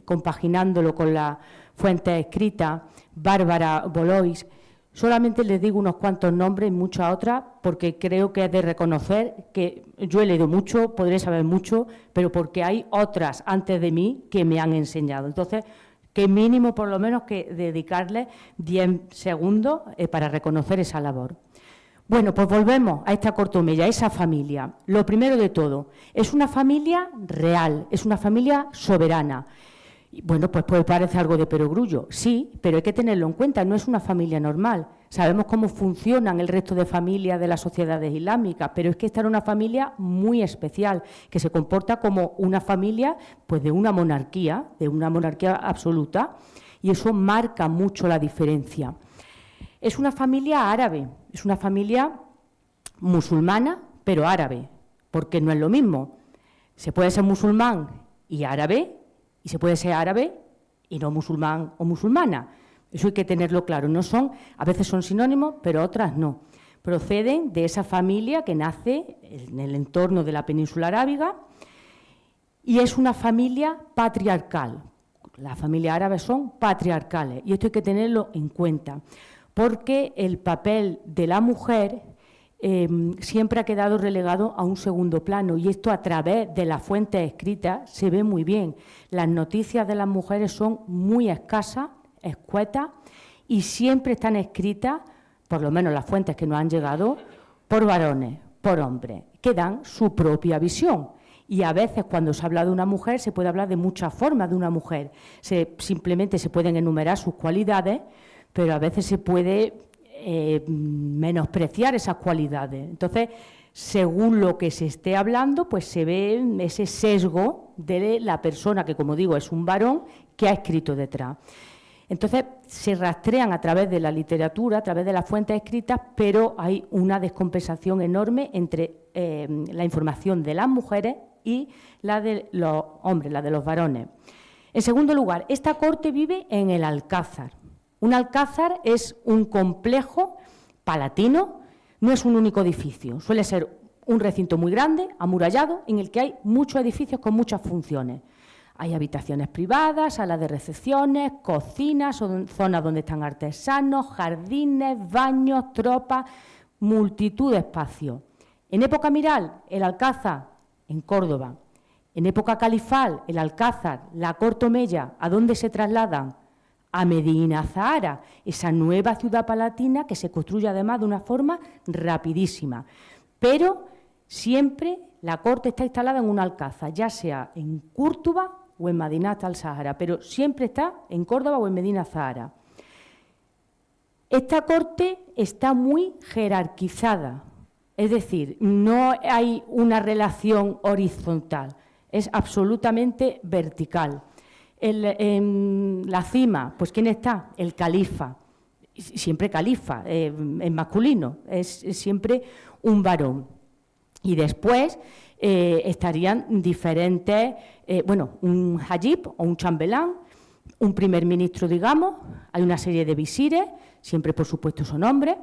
compaginándolo con las fuentes escritas, Bárbara Bolois. Solamente les digo unos cuantos nombres, muchas otras, porque creo que es de reconocer que yo he leído mucho, podré saber mucho, pero porque hay otras antes de mí que me han enseñado. Entonces, que mínimo por lo menos que dedicarles 10 segundos para reconocer esa labor. Bueno, pues volvemos a esta corte omeya, a esa familia. Lo primero de todo, es una familia real, es una familia soberana. Y bueno, pues puede parecer algo de perogrullo, sí, pero hay que tenerlo en cuenta, no es una familia normal. Sabemos cómo funcionan el resto de familias de las sociedades islámicas, pero es que esta era una familia muy especial, que se comporta como una familia pues de una monarquía absoluta, y eso marca mucho la diferencia. Es una familia árabe, es una familia musulmana, pero árabe, porque no es lo mismo. Se puede ser musulmán y árabe, y se puede ser árabe y no musulmán o musulmana. Eso hay que tenerlo claro. No son, a veces son sinónimos, pero otras no. Proceden de esa familia que nace en el entorno de la península arábiga y es una familia patriarcal. Las familias árabes son patriarcales y esto hay que tenerlo en cuenta, porque el papel de la mujer siempre ha quedado relegado a un segundo plano y esto a través de las fuentes escritas se ve muy bien. Las noticias de las mujeres son muy escasas, escuetas y siempre están escritas, por lo menos las fuentes que nos han llegado, por varones, por hombres, que dan su propia visión. Y a veces cuando se habla de una mujer se puede hablar de muchas formas de una mujer. Simplemente se pueden enumerar sus cualidades, pero a veces se puede menospreciar esas cualidades. Entonces, según lo que se esté hablando, pues se ve ese sesgo de la persona que, como digo, es un varón que ha escrito detrás. Entonces, se rastrean a través de la literatura, a través de las fuentes escritas, pero hay una descompensación enorme entre la información de las mujeres y la de los hombres, la de los varones. En segundo lugar, esta corte vive en el Alcázar. Un alcázar es un complejo palatino, no es un único edificio, suele ser un recinto muy grande, amurallado, en el que hay muchos edificios con muchas funciones. Hay habitaciones privadas, salas de recepciones, cocinas, zonas donde están artesanos, jardines, baños, tropas, multitud de espacios. En época amiral, el Alcázar, en Córdoba. En época califal, el Alcázar, la corte omeya, ¿a dónde se trasladan? A Medina Zahara, esa nueva ciudad palatina que se construye además de una forma rapidísima. Pero siempre la corte está instalada en un alcázar, ya sea en Córdoba o en Madinat al-Sahara, pero siempre está en Córdoba o en Medina Zahara. Esta corte está muy jerarquizada, es decir, no hay una relación horizontal, es absolutamente vertical. En la cima, pues ¿quién está? El califa, siempre califa, es masculino, es siempre un varón. Y después estarían diferentes, un hajib o un chambelán, un primer ministro, digamos, hay una serie de visires, siempre por supuesto son hombres,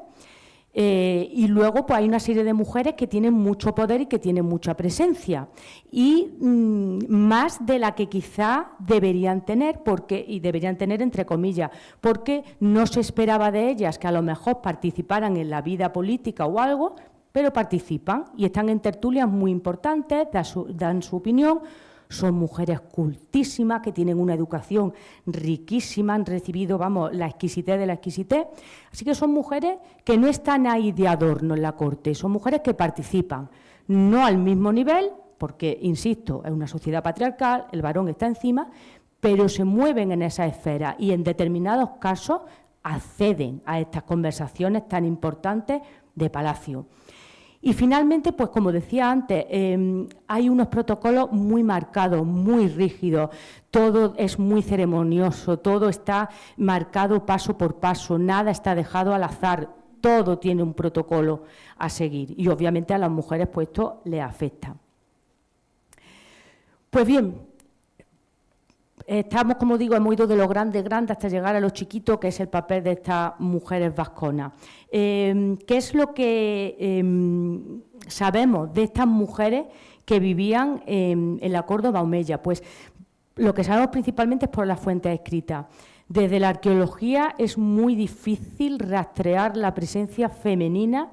y luego pues hay una serie de mujeres que tienen mucho poder y que tienen mucha presencia y más de la que quizá deberían tener, y deberían tener entre comillas, porque no se esperaba de ellas que a lo mejor participaran en la vida política o algo, pero participan y están en tertulias muy importantes, dan su opinión. Son mujeres cultísimas que tienen una educación riquísima, han recibido, la exquisitez de la exquisitez. Así que son mujeres que no están ahí de adorno en la corte, son mujeres que participan, no al mismo nivel, porque, insisto, es una sociedad patriarcal, el varón está encima, pero se mueven en esa esfera y en determinados casos acceden a estas conversaciones tan importantes de palacio. Y finalmente, pues como decía antes, hay unos protocolos muy marcados, muy rígidos, todo es muy ceremonioso, todo está marcado paso por paso, nada está dejado al azar, todo tiene un protocolo a seguir y obviamente a las mujeres pues esto les afecta. Pues bien, estamos, como digo, hemos ido de lo grande hasta llegar a lo chiquito, que es el papel de estas mujeres vasconas. ¿Qué es lo que sabemos de estas mujeres que vivían en la Córdoba omeya? Pues lo que sabemos principalmente es por las fuentes escritas. Desde la arqueología es muy difícil rastrear la presencia femenina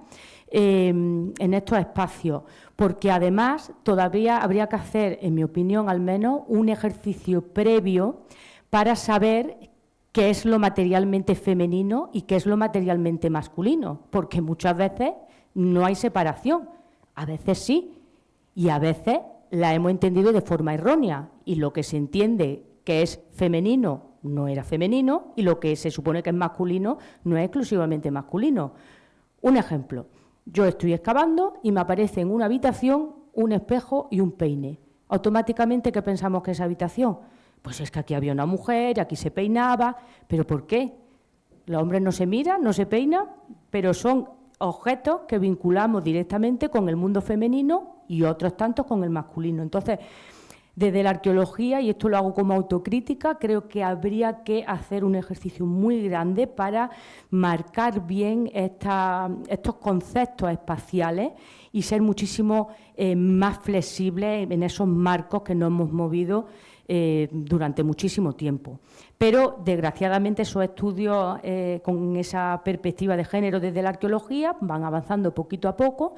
en estos espacios, porque además todavía habría que hacer, en mi opinión al menos, un ejercicio previo para saber qué es lo materialmente femenino y qué es lo materialmente masculino, porque muchas veces no hay separación, a veces sí, y a veces la hemos entendido de forma errónea, y lo que se entiende que es femenino no era femenino, y lo que se supone que es masculino no es exclusivamente masculino. Un ejemplo. Yo estoy excavando y me aparece en una habitación un espejo y un peine. Automáticamente, ¿qué pensamos que es habitación? Pues es que aquí había una mujer, aquí se peinaba. ¿Pero por qué? Los hombres no se miran, no se peinan, pero son objetos que vinculamos directamente con el mundo femenino y otros tantos con el masculino. Entonces, desde la arqueología, y esto lo hago como autocrítica, creo que habría que hacer un ejercicio muy grande para marcar bien estos conceptos espaciales y ser muchísimo más flexibles en esos marcos que nos hemos movido durante muchísimo tiempo. Pero, desgraciadamente, esos estudios con esa perspectiva de género desde la arqueología van avanzando poquito a poco,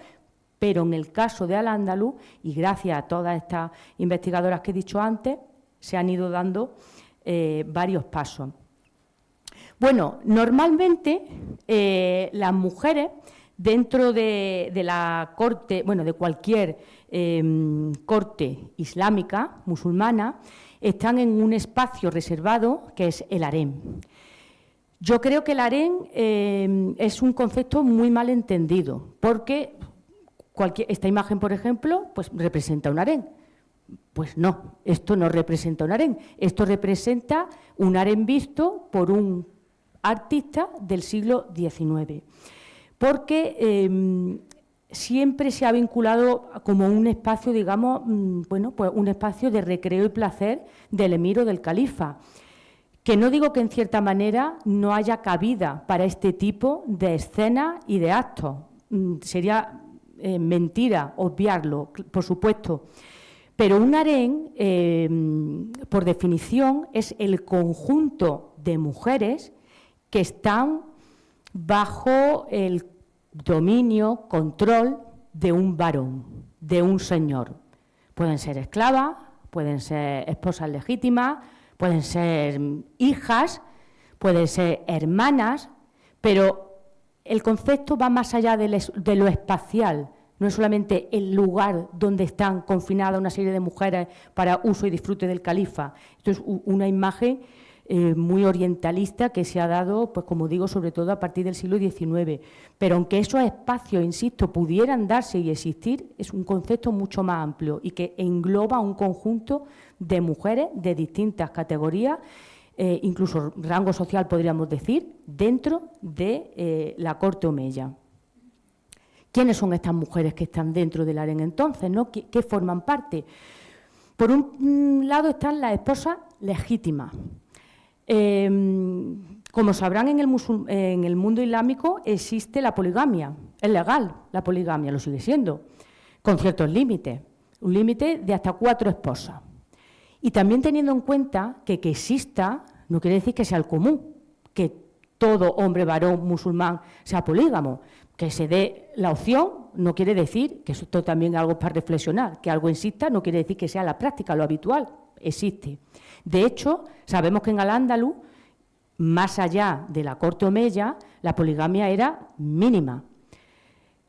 pero en el caso de Al-Ándalus, y gracias a todas estas investigadoras que he dicho antes, se han ido dando varios pasos. Bueno, normalmente las mujeres dentro de la corte, bueno, de cualquier corte islámica, musulmana, están en un espacio reservado que es el harén. Yo creo que el harén es un concepto muy mal entendido, porque esta imagen, por ejemplo, pues representa un harén. Pues no, esto no representa un harén, esto representa un harén visto por un artista del siglo XIX, porque siempre se ha vinculado como un espacio, digamos, bueno, pues un espacio de recreo y placer del emir o del califa, que no digo que en cierta manera no haya cabida para este tipo de escenas y de actos, sería mentira obviarlo, por supuesto. Pero un harén, por definición, es el conjunto de mujeres que están bajo el dominio, control de un varón, de un señor. Pueden ser esclavas, pueden ser esposas legítimas, pueden ser hijas, pueden ser hermanas, pero el concepto va más allá de lo espacial. No es solamente el lugar donde están confinadas una serie de mujeres para uso y disfrute del califa. Esto es una imagen muy orientalista que se ha dado, pues como digo, sobre todo a partir del siglo XIX. Pero aunque esos espacios, insisto, pudieran darse y existir, es un concepto mucho más amplio y que engloba un conjunto de mujeres de distintas categorías, incluso rango social, podríamos decir, dentro de la corte omeya. ¿Quiénes son estas mujeres que están dentro del harén entonces, ¿no? ¿Qué forman parte? Por un lado están las esposas legítimas. Como sabrán, en el mundo islámico existe la poligamia. Es legal la poligamia, lo sigue siendo, con ciertos límites. Un límite de hasta 4 esposas. Y también teniendo en cuenta que exista no quiere decir que sea el común, que todo hombre varón musulmán sea polígamo. Que se dé la opción no quiere decir, que esto también es algo para reflexionar, que algo exista no quiere decir que sea la práctica, lo habitual, existe. De hecho, sabemos que en Al-Ándalus, más allá de la corte omeya, la poligamia era mínima.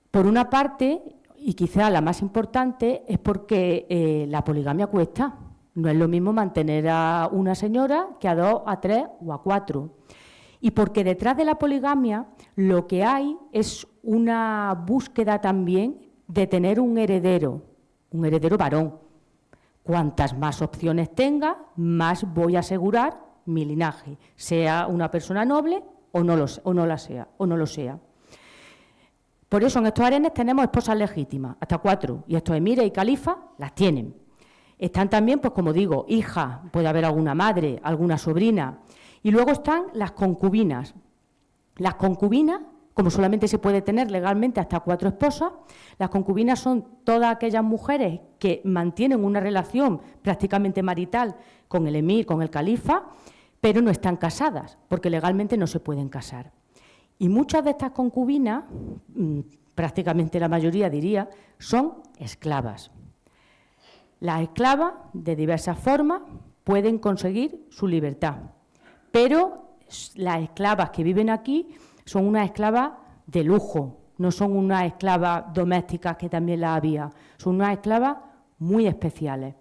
Por una parte, y quizá la más importante, es porque la poligamia cuesta. No es lo mismo mantener a una señora que a 2, a 3 o a 4. Y porque detrás de la poligamia lo que hay es una búsqueda también de tener un heredero varón. Cuantas más opciones tenga, más voy a asegurar mi linaje, sea una persona noble o no lo sea. Por eso en estos harenes tenemos esposas legítimas, hasta 4, y estos emires y califas las tienen. Están también, pues como digo, hijas, puede haber alguna madre, alguna sobrina. Y luego están las concubinas. Las concubinas, como solamente se puede tener legalmente hasta 4 esposas, las concubinas son todas aquellas mujeres que mantienen una relación prácticamente marital con el emir, con el califa, pero no están casadas, porque legalmente no se pueden casar. Y muchas de estas concubinas, prácticamente la mayoría diría, son esclavas. Las esclavas, de diversas formas, pueden conseguir su libertad, pero las esclavas que viven aquí son unas esclavas de lujo, no son unas esclavas domésticas que también las había, son unas esclavas muy especiales.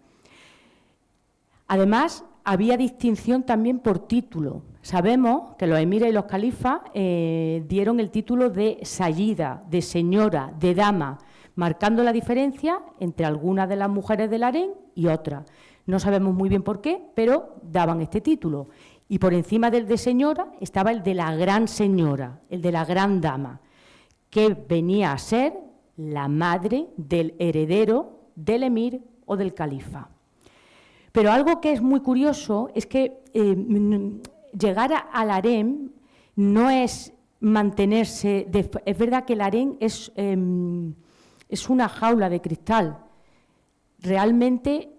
Además, había distinción también por título. Sabemos que los emires y los califas dieron el título de sayida, de señora, de dama, marcando la diferencia entre algunas de las mujeres del harén y otras. No sabemos muy bien por qué, pero daban este título. Y por encima del de señora estaba el de la gran señora, el de la gran dama, que venía a ser la madre del heredero del emir o del califa. Pero algo que es muy curioso es que llegar al harem no es mantenerse... es verdad que el harem es una jaula de cristal. Realmente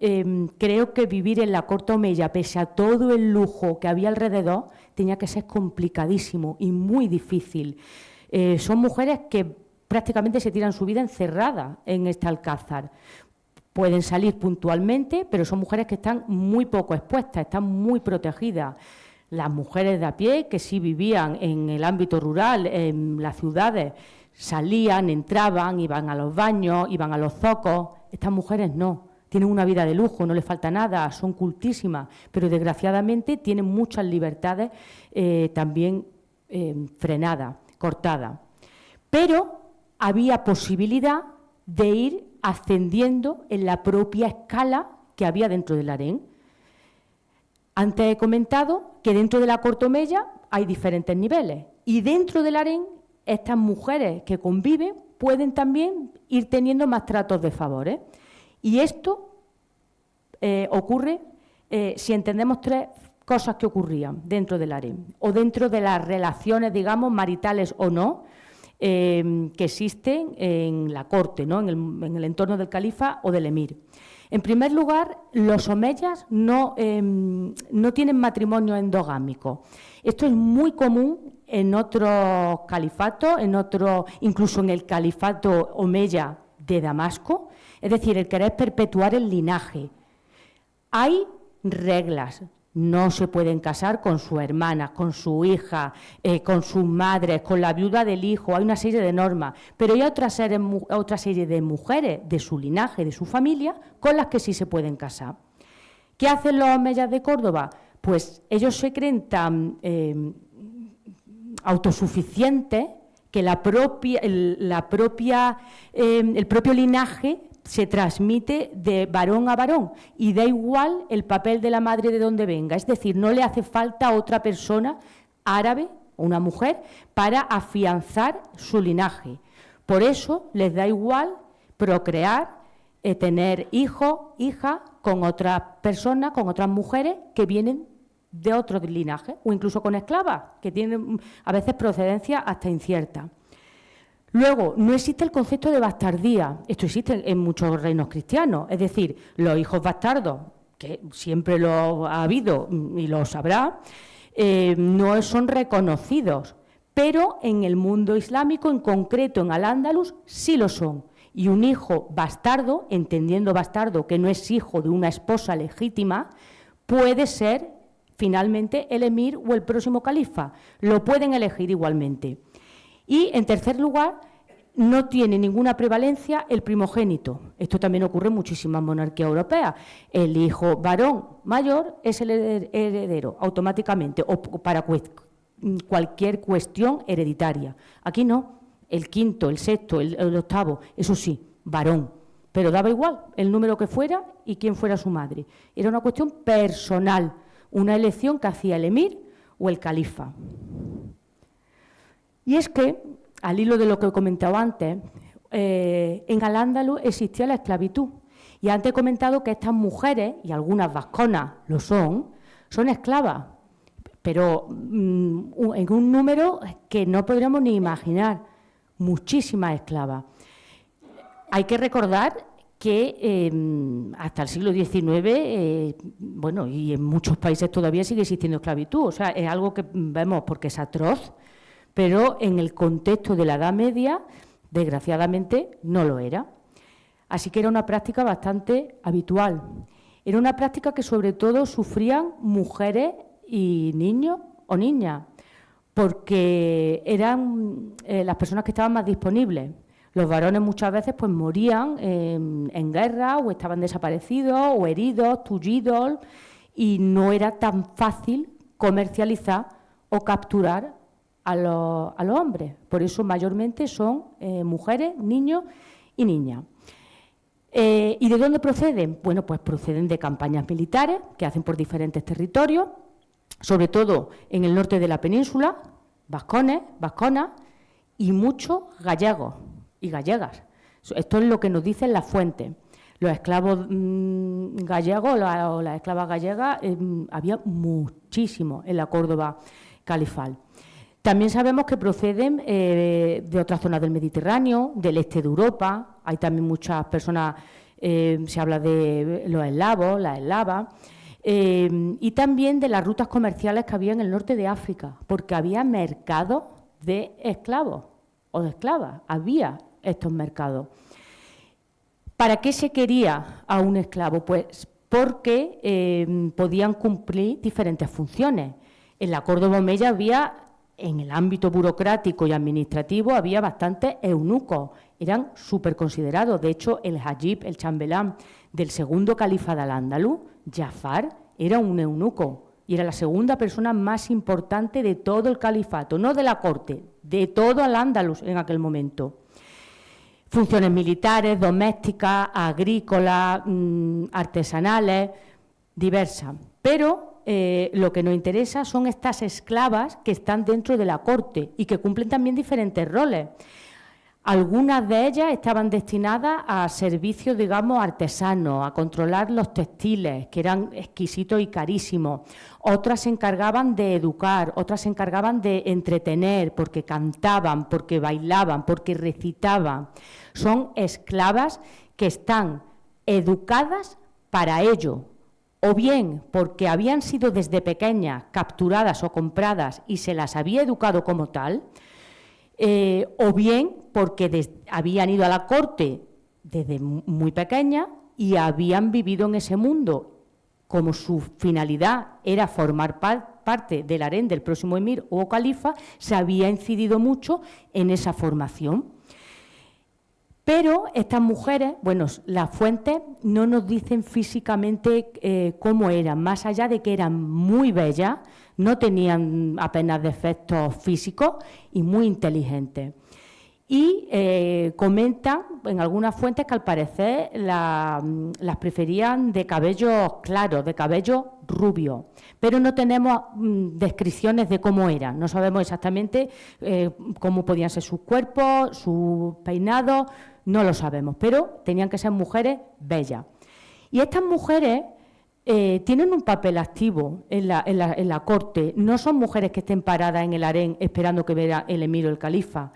creo que vivir en la corte omeya, pese a todo el lujo que había alrededor, tenía que ser complicadísimo y muy difícil. Son mujeres que prácticamente se tiran su vida encerradas en este alcázar. Pueden salir puntualmente, pero son mujeres que están muy poco expuestas, están muy protegidas. Las mujeres de a pie, que sí vivían en el ámbito rural, en las ciudades, salían, entraban, iban a los baños, iban a los zocos. Estas mujeres no, tienen una vida de lujo, no les falta nada, son cultísimas, pero desgraciadamente tienen muchas libertades también frenadas, cortadas. Pero había posibilidad de ir ascendiendo en la propia escala que había dentro del harén. Antes he comentado que dentro de la corte omeya hay diferentes niveles y dentro del harén estas mujeres que conviven pueden también ir teniendo más tratos de favores. Y esto ocurre si entendemos tres cosas que ocurrían dentro del harén o dentro de las relaciones, digamos, maritales o no, que existen en la corte, ¿no? en el entorno del califa o del emir. En primer lugar, los omeyas no tienen matrimonio endogámico. Esto es muy común en otros califatos, incluso en el califato omeya de Damasco, es decir, el querer perpetuar el linaje. Hay reglas. No se pueden casar con su hermana, con su hija, con sus madres, con la viuda del hijo. Hay una serie de normas, pero hay otra serie de mujeres de su linaje, de su familia, con las que sí se pueden casar. ¿Qué hacen los omeyas de Córdoba? Pues ellos se creen tan autosuficientes que el propio linaje se transmite de varón a varón y da igual el papel de la madre de donde venga. Es decir, no le hace falta otra persona árabe, una mujer, para afianzar su linaje. Por eso les da igual procrear, tener hijos, hijas con otras personas, con otras mujeres que vienen de otro linaje o incluso con esclavas, que tienen a veces procedencia hasta incierta. Luego, no existe el concepto de bastardía. Esto existe en muchos reinos cristianos. Es decir, los hijos bastardos, que siempre lo ha habido y lo sabrá, no son reconocidos. Pero en el mundo islámico, en concreto en Al-Ándalus, sí lo son. Y un hijo bastardo, entendiendo bastardo que no es hijo de una esposa legítima, puede ser finalmente el emir o el próximo califa. Lo pueden elegir igualmente. Y, en tercer lugar, no tiene ninguna prevalencia el primogénito. Esto también ocurre en muchísimas monarquías europeas. El hijo varón mayor es el heredero automáticamente o para cualquier cuestión hereditaria. Aquí no. El quinto, el sexto, el octavo, eso sí, varón. Pero daba igual el número que fuera y quién fuera su madre. Era una cuestión personal, una elección que hacía el emir o el califa. Y es que, al hilo de lo que he comentado antes, en Al-Ándalus existía la esclavitud. Y antes he comentado que estas mujeres, y algunas vasconas lo son esclavas, pero en un número que no podríamos ni imaginar, muchísimas esclavas. Hay que recordar que hasta el siglo XIX, y en muchos países todavía sigue existiendo esclavitud, o sea, es algo que vemos porque es atroz, pero en el contexto de la Edad Media, desgraciadamente, no lo era. Así que era una práctica bastante habitual. Era una práctica que sobre todo sufrían mujeres y niños o niñas, porque eran las personas que estaban más disponibles. Los varones muchas veces pues morían en guerra o estaban desaparecidos o heridos, tullidos, y no era tan fácil comercializar o capturar a los hombres. Por eso mayormente son mujeres, niños y niñas. ¿Y de dónde proceden? Bueno, pues proceden de campañas militares que hacen por diferentes territorios sobre todo en el norte de la península, vascones, vasconas y muchos gallegos y gallegas. Esto es lo que nos dicen las fuentes. Los esclavos gallegos o las esclavas gallegas había muchísimos en la Córdoba califal. También sabemos que proceden de otras zonas del Mediterráneo, del este de Europa. Hay también muchas personas, se habla de los eslavos, las eslavas, y también de las rutas comerciales que había en el norte de África, porque había mercados de esclavos o de esclavas, había estos mercados. ¿Para qué se quería a un esclavo? Pues porque podían cumplir diferentes funciones. En la Córdoba Omeya había, en el ámbito burocrático y administrativo, había bastantes eunucos, eran súper considerados. De hecho, el hajib, el chambelán del segundo califa de Al-Ándalus, Jafar, era un eunuco y era la segunda persona más importante de todo el califato, no de la corte, de todo Al-Ándalus en aquel momento. Funciones militares, domésticas, agrícolas, artesanales, diversas. Pero lo que nos interesa son estas esclavas que están dentro de la corte y que cumplen también diferentes roles. Algunas de ellas estaban destinadas a servicios, digamos, artesanos, a controlar los textiles, que eran exquisitos y carísimos. Otras se encargaban de educar, otras se encargaban de entretener, porque cantaban, porque bailaban, porque recitaban. Son esclavas que están educadas para ello, o bien porque habían sido desde pequeñas capturadas o compradas y se las había educado como tal, o bien porque habían ido a la corte desde muy pequeñas y habían vivido en ese mundo. Como su finalidad era formar parte del harén del próximo emir o califa, se había incidido mucho en esa formación. Pero estas mujeres, bueno, las fuentes no nos dicen físicamente cómo eran, más allá de que eran muy bellas, no tenían apenas defectos físicos y muy inteligentes. Y comentan en algunas fuentes que al parecer las preferían de cabellos claros, de cabello rubio, pero no tenemos descripciones de cómo eran, no sabemos exactamente cómo podían ser sus cuerpos, sus peinados, no lo sabemos, pero tenían que ser mujeres bellas. Y estas mujeres tienen un papel activo en la corte, no son mujeres que estén paradas en el harén esperando que vea el emir o el califa.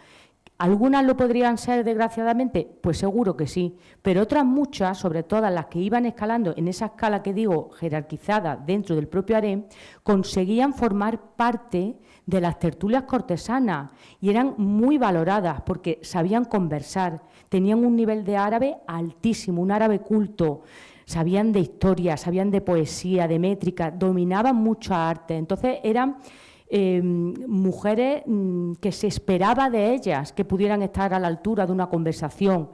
¿Algunas lo podrían ser, desgraciadamente? Pues seguro que sí, pero otras muchas, sobre todo las que iban escalando en esa escala que digo, jerarquizada dentro del propio harén, conseguían formar parte de las tertulias cortesanas y eran muy valoradas porque sabían conversar, tenían un nivel de árabe altísimo, un árabe culto, sabían de historia, sabían de poesía, de métrica, dominaban mucha arte, entonces eran mujeres que se esperaba de ellas que pudieran estar a la altura de una conversación.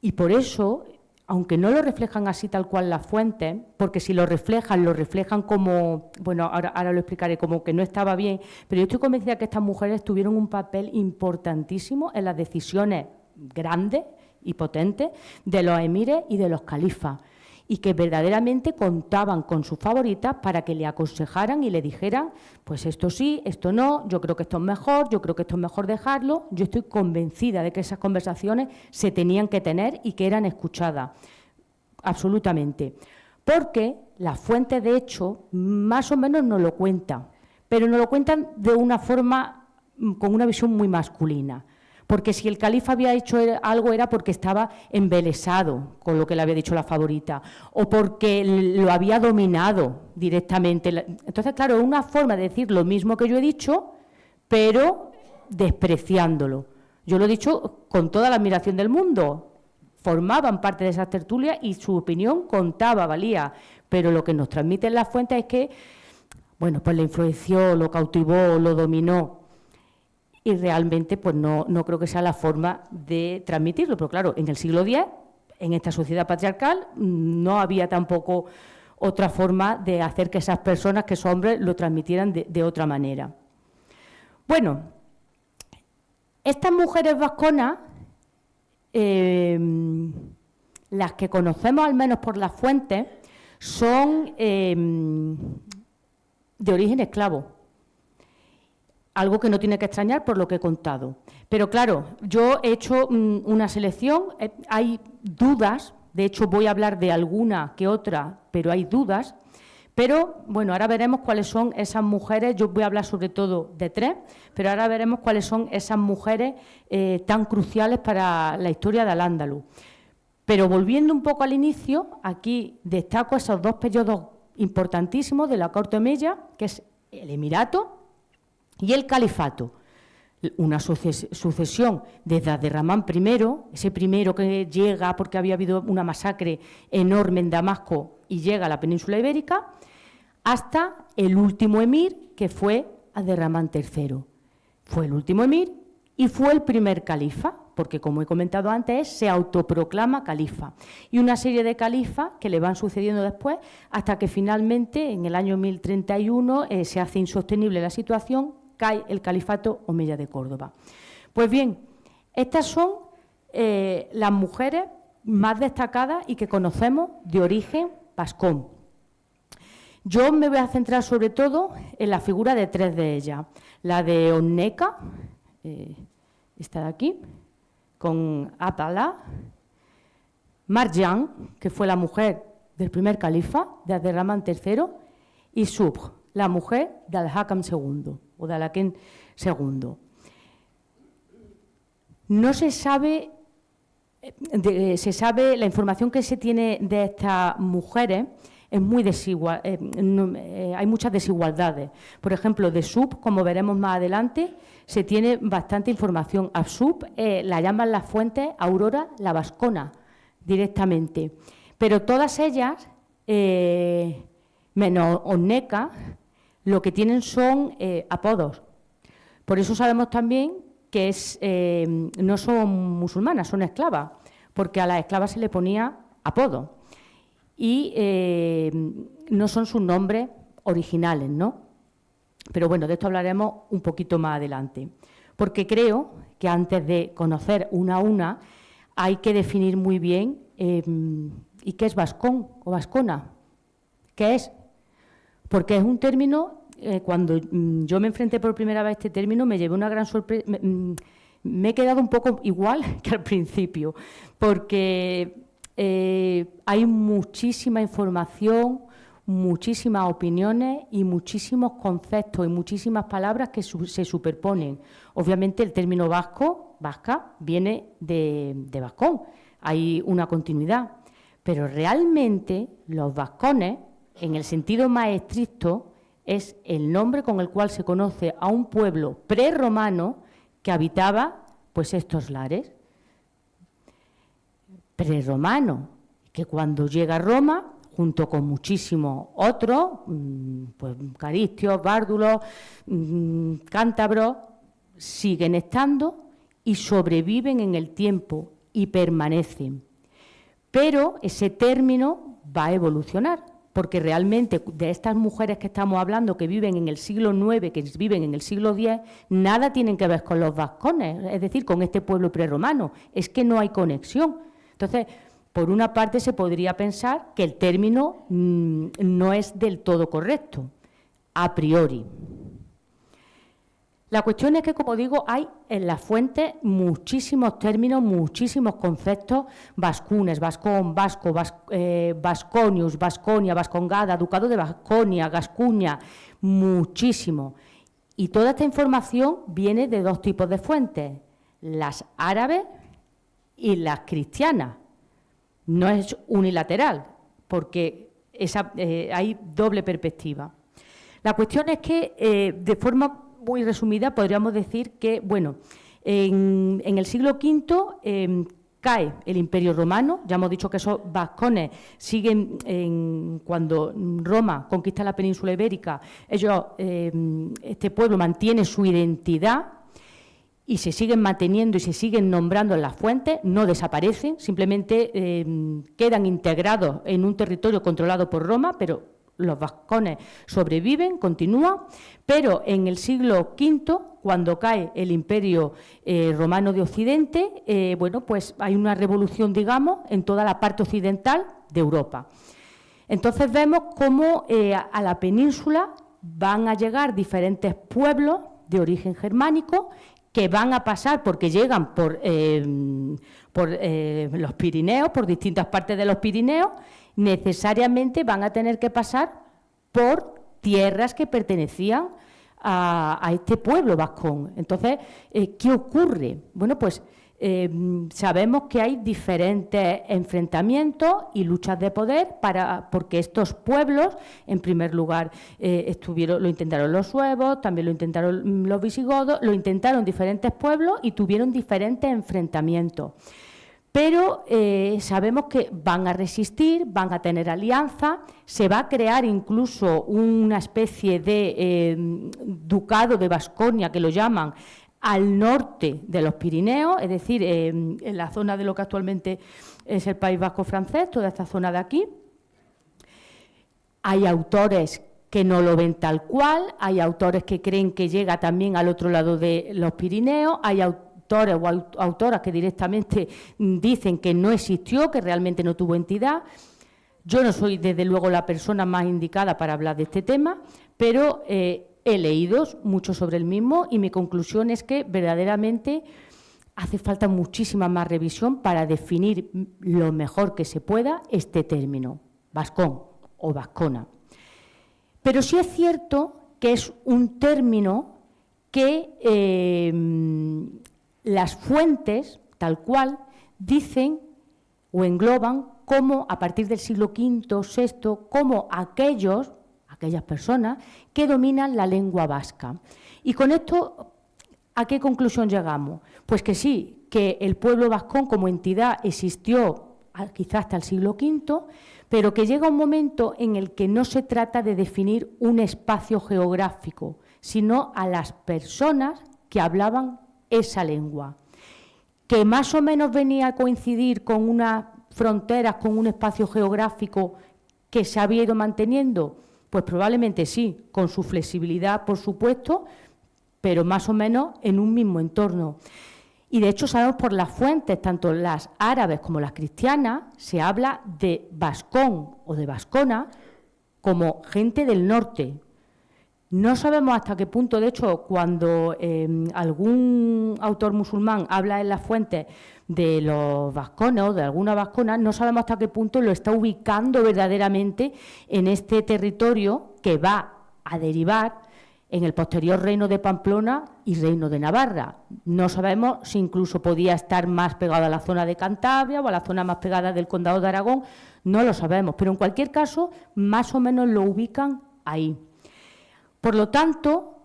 Y por eso, aunque no lo reflejan así tal cual las fuentes, porque si lo reflejan como, bueno, ahora lo explicaré, como que no estaba bien, pero yo estoy convencida que estas mujeres tuvieron un papel importantísimo en las decisiones grandes y potentes de los emires y de los califas, y que verdaderamente contaban con sus favoritas para que le aconsejaran y le dijeran, pues esto sí, esto no, yo creo que esto es mejor, yo creo que esto es mejor dejarlo. Yo estoy convencida de que esas conversaciones se tenían que tener y que eran escuchadas, absolutamente. Porque las fuentes, de hecho, más o menos nos lo cuentan, pero nos lo cuentan de una forma, con una visión muy masculina. Porque si el califa había hecho algo era porque estaba embelesado con lo que le había dicho la favorita o porque lo había dominado directamente. Entonces, claro, es una forma de decir lo mismo que yo he dicho, pero despreciándolo. Yo lo he dicho con toda la admiración del mundo. Formaban parte de esas tertulias y su opinión contaba, valía. Pero lo que nos transmiten las fuentes es que, bueno, pues le influenció, lo cautivó, lo dominó. Y realmente pues no creo que sea la forma de transmitirlo. Pero claro, en el siglo X, en esta sociedad patriarcal, no había tampoco otra forma de hacer que esas personas, que esos hombres, lo transmitieran de otra manera. Bueno, estas mujeres vasconas, las que conocemos al menos por las fuentes, son de origen esclavo. Algo que no tiene que extrañar por lo que he contado. Pero claro, yo he hecho una selección, hay dudas, de hecho voy a hablar de alguna que otra, pero hay dudas. Pero, bueno, ahora veremos cuáles son esas mujeres, yo voy a hablar sobre todo de 3, pero ahora veremos cuáles son esas mujeres tan cruciales para la historia de Al-Ándalus. Pero volviendo un poco al inicio, aquí destaco esos 2 periodos importantísimos de la corte omeya, que es el emirato y el califato. Una sucesión desde Abderramán I, ese primero que llega porque había habido una masacre enorme en Damasco y llega a la península ibérica, hasta el último emir, que fue Abderramán III. Fue el último emir y fue el primer califa, porque, como he comentado antes, se autoproclama califa. Y una serie de califas que le van sucediendo después, hasta que finalmente, en el año 1031, se hace insostenible la situación, cae el califato omeya de Córdoba. Pues bien, estas son las mujeres más destacadas y que conocemos de origen vascón. Yo me voy a centrar sobre todo en la figura de 3 de ellas. La de Onneca, esta de aquí, con Atalá, Marjan, que fue la mujer del primer califa, de Abderramán III, y Subh, la mujer de Al-Hakam II, o de Al-Hakem II. No se sabe, la información que se tiene de estas mujeres es muy desigual, hay muchas desigualdades. Por ejemplo, de Subh, como veremos más adelante, se tiene bastante información. A Subh la llaman las fuentes Aurora la Vascona, directamente. Pero todas ellas, menos Onneca, lo que tienen son apodos. Por eso sabemos también que no son musulmanas, son esclavas, porque a las esclavas se le ponía apodo. Y no son sus nombres originales, ¿no? Pero bueno, de esto hablaremos un poquito más adelante. Porque creo que antes de conocer una a una hay que definir muy bien ¿y qué es vascón o vascona? ¿Qué es? Porque es un término, cuando yo me enfrenté por primera vez a este término, me llevé una gran sorpresa, me he quedado un poco igual que al principio, porque hay muchísima información, muchísimas opiniones y muchísimos conceptos y muchísimas palabras que se superponen. Obviamente el término vasca, viene de vascón, hay una continuidad, pero realmente los vascones, en el sentido más estricto, es el nombre con el cual se conoce a un pueblo prerromano que habitaba pues estos lares. Prerromano, que cuando llega a Roma, junto con muchísimos otros, pues caristios, bárdulos, cántabros, siguen estando y sobreviven en el tiempo y permanecen. Pero ese término va a evolucionar, porque realmente de estas mujeres que estamos hablando, que viven en el siglo IX, que viven en el siglo X, nada tienen que ver con los vascones, es decir, con este pueblo prerromano, es que no hay conexión. Entonces, por una parte se podría pensar que el término no es del todo correcto, a priori. La cuestión es que, como digo, hay en las fuentes muchísimos términos, muchísimos conceptos vascunes, vascón, vasco, vasconius, vasconia, vascongada, ducado de Vasconia, Gascuña, muchísimo. Y toda esta información viene de 2 tipos de fuentes, las árabes y las cristianas. No es unilateral, porque hay doble perspectiva. La cuestión es que, de forma muy resumida, podríamos decir que, bueno, en el siglo V cae el Imperio Romano. Ya hemos dicho que esos vascones siguen, cuando Roma conquista la península ibérica, este pueblo mantiene su identidad y se siguen manteniendo y se siguen nombrando en las fuentes, no desaparecen, simplemente quedan integrados en un territorio controlado por Roma, pero los vascones sobreviven, continúan, pero en el siglo V, cuando cae el Imperio Romano de Occidente, bueno, pues hay una revolución, digamos, en toda la parte occidental de Europa. Entonces vemos cómo a la península van a llegar diferentes pueblos de origen germánico que van a pasar, porque llegan por los Pirineos, por distintas partes de los Pirineos, necesariamente van a tener que pasar por tierras que pertenecían a este pueblo vascón. Entonces, ¿qué ocurre? Bueno, pues sabemos que hay diferentes enfrentamientos y luchas de poder porque estos pueblos, en primer lugar, lo intentaron los suevos, también lo intentaron los visigodos, lo intentaron diferentes pueblos y tuvieron diferentes enfrentamientos. Pero sabemos que van a resistir, van a tener alianza, se va a crear incluso una especie de ducado de Baskonia, que lo llaman, al norte de los Pirineos, es decir, en la zona de lo que actualmente es el País Vasco francés, toda esta zona de aquí. Hay autores que no lo ven tal cual, hay autores que creen que llega también al otro lado de los Pirineos, hay autores o autoras que directamente dicen que no existió, que realmente no tuvo entidad. Yo no soy, desde luego, la persona más indicada para hablar de este tema, pero he leído mucho sobre el mismo y mi conclusión es que verdaderamente hace falta muchísima más revisión para definir lo mejor que se pueda este término, vascón o vascona. Pero sí es cierto que es un término que las fuentes, tal cual, dicen o engloban como a partir del siglo V, VI, como aquellas personas que dominan la lengua vasca. Y con esto, ¿a qué conclusión llegamos? Pues que sí, que el pueblo vascón como entidad existió quizás hasta el siglo V, pero que llega un momento en el que no se trata de definir un espacio geográfico, sino a las personas que hablaban esa lengua, que más o menos venía a coincidir con unas fronteras, con un espacio geográfico que se había ido manteniendo. Pues probablemente sí, con su flexibilidad, por supuesto, pero más o menos en un mismo entorno. Y de hecho sabemos por las fuentes, tanto las árabes como las cristianas, se habla de vascón o de vascona como gente del norte. No sabemos hasta qué punto, de hecho, cuando algún autor musulmán habla en las fuentes de los vascones o de alguna vascona, no sabemos hasta qué punto lo está ubicando verdaderamente en este territorio que va a derivar en el posterior reino de Pamplona y reino de Navarra. No sabemos si incluso podía estar más pegado a la zona de Cantabria o a la zona más pegada del condado de Aragón, no lo sabemos, pero en cualquier caso, más o menos lo ubican ahí. Por lo tanto,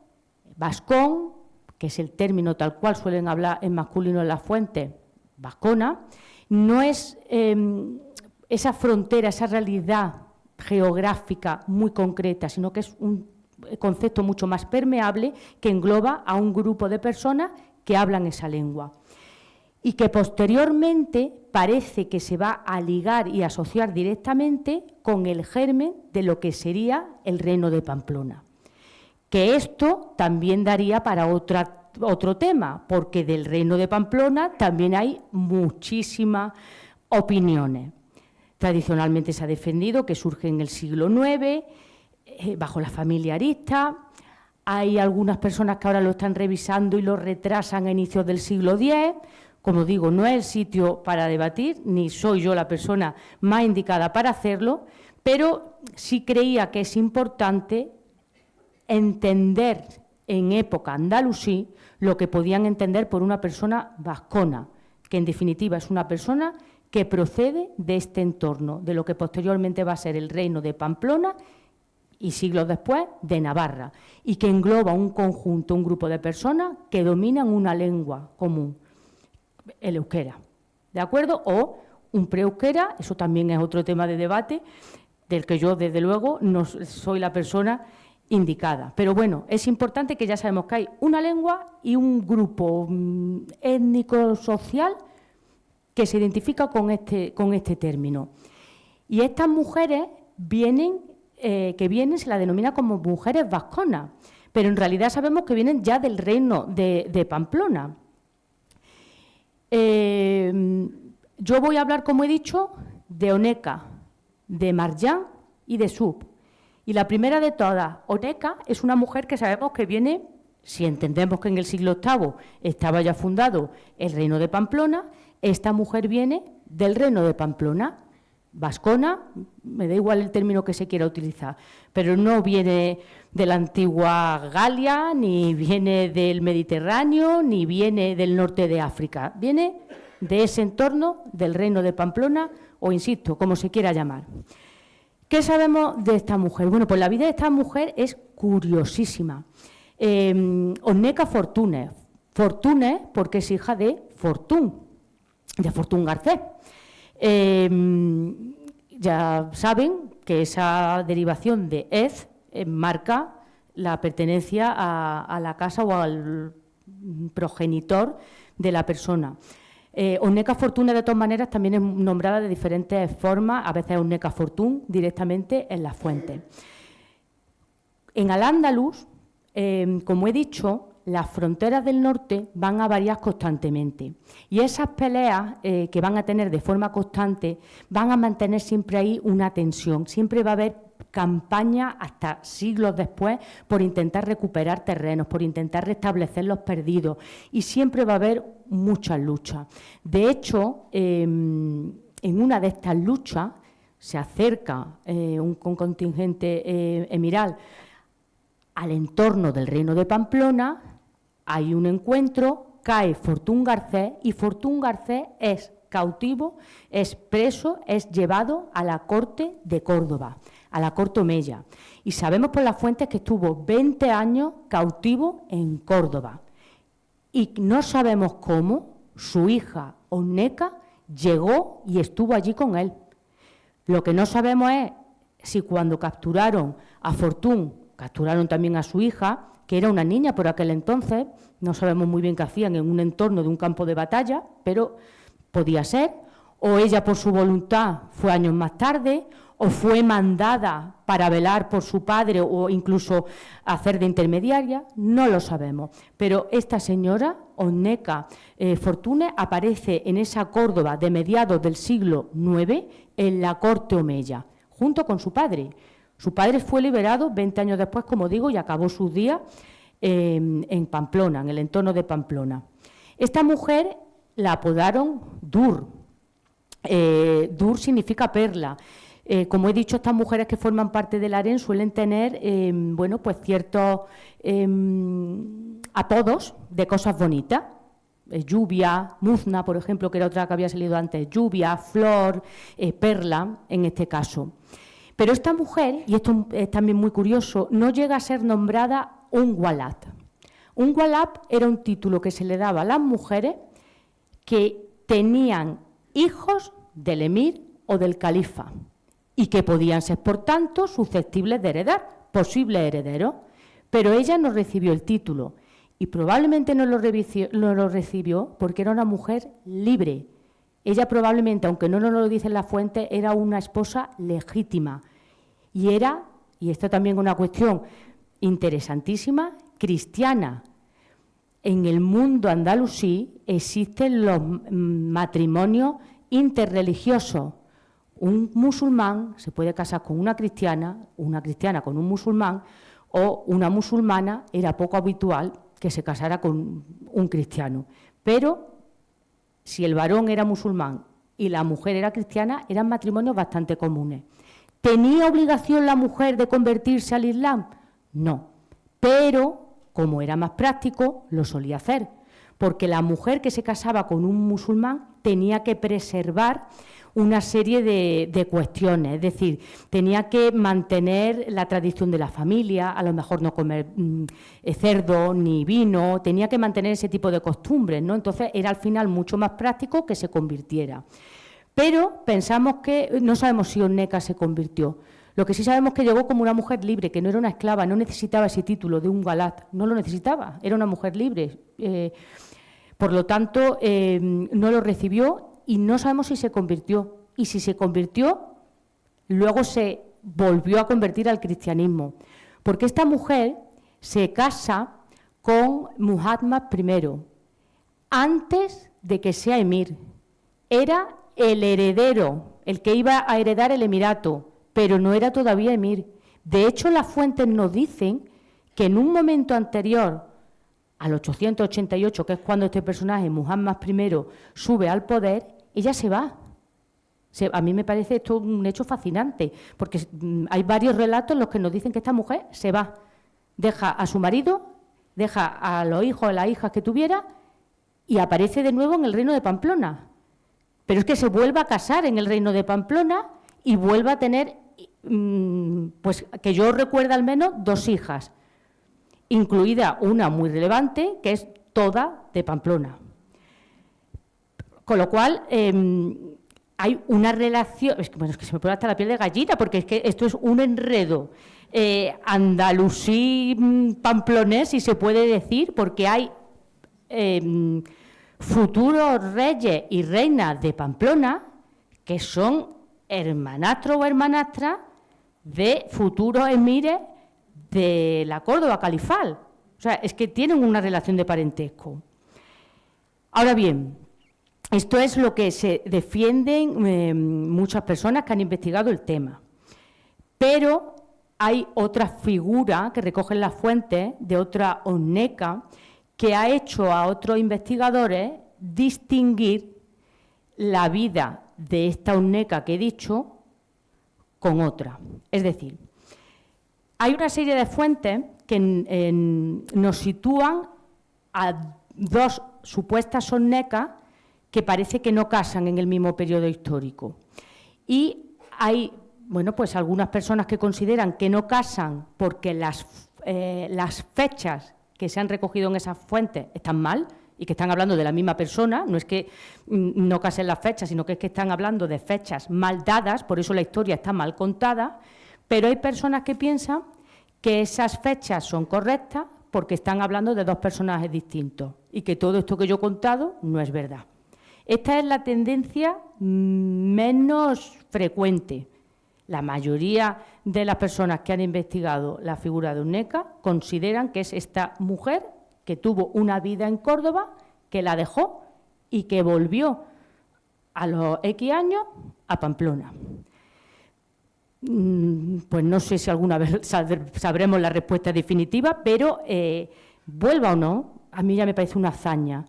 vascón, que es el término tal cual suelen hablar en masculino en las fuentes, vascona, no es esa frontera, esa realidad geográfica muy concreta, sino que es un concepto mucho más permeable que engloba a un grupo de personas que hablan esa lengua y que posteriormente parece que se va a ligar y asociar directamente con el germen de lo que sería el reino de Pamplona. Que esto también daría para otro tema, porque del reino de Pamplona también hay muchísimas opiniones. Tradicionalmente se ha defendido que surge en el siglo IX, bajo la familia arista. Hay algunas personas que ahora lo están revisando y lo retrasan a inicios del siglo X. Como digo, no es el sitio para debatir, ni soy yo la persona más indicada para hacerlo, pero sí creía que es importante entender en época andalusí lo que podían entender por una persona vascona, que en definitiva es una persona que procede de este entorno, de lo que posteriormente va a ser el reino de Pamplona y siglos después de Navarra, y que engloba un conjunto, un grupo de personas que dominan una lengua común, el euskera, ¿de acuerdo? O un preeuskera, eso también es otro tema de debate, del que yo, desde luego, no soy la persona indicada. Pero bueno, es importante que ya sabemos que hay una lengua y un grupo étnico-social que se identifica con este término. Y estas mujeres se las denomina como mujeres vasconas, pero en realidad sabemos que vienen ya del reino de Pamplona. Yo voy a hablar, como he dicho, de Oneca, de Marján y de Sub. Y la primera de todas, Oneca, es una mujer que sabemos que viene, si entendemos que en el siglo VIII estaba ya fundado el reino de Pamplona, esta mujer viene del reino de Pamplona, vascona, me da igual el término que se quiera utilizar, pero no viene de la antigua Galia, ni viene del Mediterráneo, ni viene del norte de África, viene de ese entorno del reino de Pamplona, o insisto, como se quiera llamar. ¿Qué sabemos de esta mujer? Bueno, pues la vida de esta mujer es curiosísima. Oneca Fortunes, Fortunes porque es hija de Fortún Garcés. Ya saben que esa derivación de ez marca la pertenencia a la casa o al progenitor de la persona. Oneca Fortuna, de todas maneras, también es nombrada de diferentes formas, a veces Oneca Fortún directamente en las fuentes. En Al-Ándalus, como he dicho, las fronteras del norte van a variar constantemente y esas peleas que van a tener de forma constante van a mantener siempre ahí una tensión, siempre va a haber campañas hasta siglos después por intentar recuperar terrenos, por intentar restablecer los perdidos y siempre va a haber muchas luchas. De hecho, en una de estas luchas se acerca un contingente emiral al entorno del reino de Pamplona, hay un encuentro, cae Fortún Garcés y Fortún Garcés es cautivo, es preso, es llevado a la corte de Córdoba, a la corte omeya. Y sabemos por las fuentes que estuvo 20 años cautivo en Córdoba. Y no sabemos cómo su hija Oneca llegó y estuvo allí con él. Lo que no sabemos es si cuando capturaron a Fortún, capturaron también a su hija, que era una niña por aquel entonces, no sabemos muy bien qué hacían en un entorno de un campo de batalla, pero podía ser, o ella por su voluntad fue años más tarde, o fue mandada para velar por su padre o incluso hacer de intermediaria, no lo sabemos. Pero esta señora, Oneca Fortunes, aparece en esa Córdoba de mediados del siglo IX en la corte omeya, junto con su padre. Su padre fue liberado 20 años después, como digo, y acabó sus días en Pamplona, en el entorno de Pamplona. Esta mujer la apodaron Dur. Dur significa perla. Como he dicho, estas mujeres que forman parte del harén suelen tener bueno, pues ciertos apodos de cosas bonitas. Lluvia, Muzna, por ejemplo, que era otra que había salido antes, lluvia, flor, perla, en este caso. Pero esta mujer, y esto es también muy curioso, no llega a ser nombrada un walat. Un walat era un título que se le daba a las mujeres que tenían hijos del emir o del califa y que podían ser, por tanto, susceptibles de heredar, posibles herederos. Pero ella no recibió el título y probablemente no lo recibió porque era una mujer libre. Ella probablemente, aunque no nos lo dicen las fuentes, era una esposa legítima y era, y esto también es una cuestión interesantísima, cristiana. En el mundo andalusí existen los matrimonios interreligiosos. Un musulmán se puede casar con una cristiana con un musulmán, o una musulmana era poco habitual que se casara con un cristiano. Pero si el varón era musulmán y la mujer era cristiana, eran matrimonios bastante comunes. ¿Tenía obligación la mujer de convertirse al Islam? No, pero como era más práctico, lo solía hacer, porque la mujer que se casaba con un musulmán tenía que preservar una serie de cuestiones, es decir, tenía que mantener la tradición de la familia, a lo mejor no comer cerdo ni vino, tenía que mantener ese tipo de costumbres, ¿no? Entonces era al final mucho más práctico que se convirtiera. Pero pensamos que, no sabemos si Oneca se convirtió. Lo que sí sabemos es que llegó como una mujer libre, que no era una esclava, no necesitaba ese título de un galat, no lo necesitaba, era una mujer libre. Por lo tanto, no lo recibió y no sabemos si se convirtió. Y si se convirtió, luego se volvió a convertir al cristianismo. Porque esta mujer se casa con Muhammad I, antes de que sea emir. Era el heredero, el que iba a heredar el emirato, pero no era todavía emir. De hecho, las fuentes nos dicen que en un momento anterior al 888, que es cuando este personaje, Muhammad I, sube al poder, ella se va. A mí me parece esto un hecho fascinante, porque hay varios relatos en los que nos dicen que esta mujer se va, deja a su marido, deja a los hijos, a las hijas que tuviera y aparece de nuevo en el reino de Pamplona. Pero es que se vuelve a casar en el reino de Pamplona y vuelve a tener, pues que yo recuerdo al menos, 2 hijas, incluida una muy relevante, que es toda de Pamplona. Con lo cual, hay una relación, es que se me pone hasta la piel de gallina, porque es que esto es un enredo andalusí pamplonés, si se puede decir, porque hay futuros reyes y reinas de Pamplona que son hermanastros o hermanastras de futuros emires de la Córdoba califal. O sea, es que tienen una relación de parentesco. Ahora bien, esto es lo que se defienden muchas personas que han investigado el tema. Pero hay otra figura que recogen las fuentes de otra Onneca que ha hecho a otros investigadores distinguir la vida de esta Onneca que he dicho con otra. Es decir, hay una serie de fuentes que nos sitúan a 2 supuestas Onnecas que parece que no casan en el mismo periodo histórico. Y hay, bueno, pues algunas personas que consideran que no casan porque las fechas que se han recogido en esas fuentes están mal y que están hablando de la misma persona, no es que no casen las fechas, sino que es que están hablando de fechas mal dadas, por eso la historia está mal contada, pero hay personas que piensan que esas fechas son correctas porque están hablando de 2 personajes distintos y que todo esto que yo he contado no es verdad. Esta es la tendencia menos frecuente. La mayoría de las personas que han investigado la figura de Onneca consideran que es esta mujer que tuvo una vida en Córdoba, que la dejó y que volvió a los X años a Pamplona. Pues no sé si alguna vez sabremos la respuesta definitiva, pero vuelva o no, a mí ya me parece una hazaña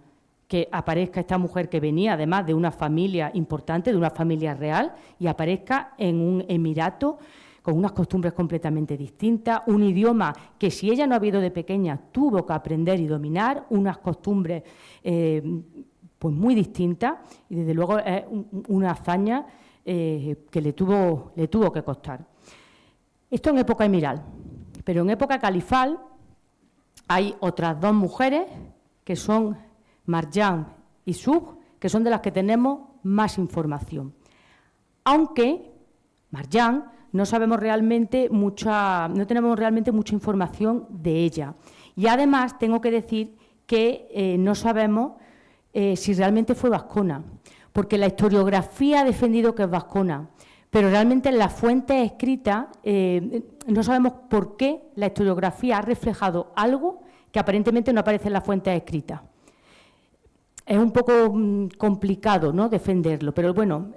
que aparezca esta mujer que venía además de una familia importante, de una familia real, y aparezca en un emirato con unas costumbres completamente distintas, un idioma que si ella no ha habido de pequeña tuvo que aprender y dominar, unas costumbres pues muy distintas, y desde luego es una hazaña que le tuvo que costar. Esto en época emiral, pero en época califal hay otras 2 mujeres que son Marjane y Subh, que son de las que tenemos más información. Aunque Marjane no tenemos realmente mucha información de ella. Y además tengo que decir que no sabemos si realmente fue vascona, porque la historiografía ha defendido que es vascona, pero realmente en las fuentes escritas no sabemos por qué la historiografía ha reflejado algo que aparentemente no aparece en las fuentes escritas. Es un poco complicado, ¿no?, defenderlo, pero bueno,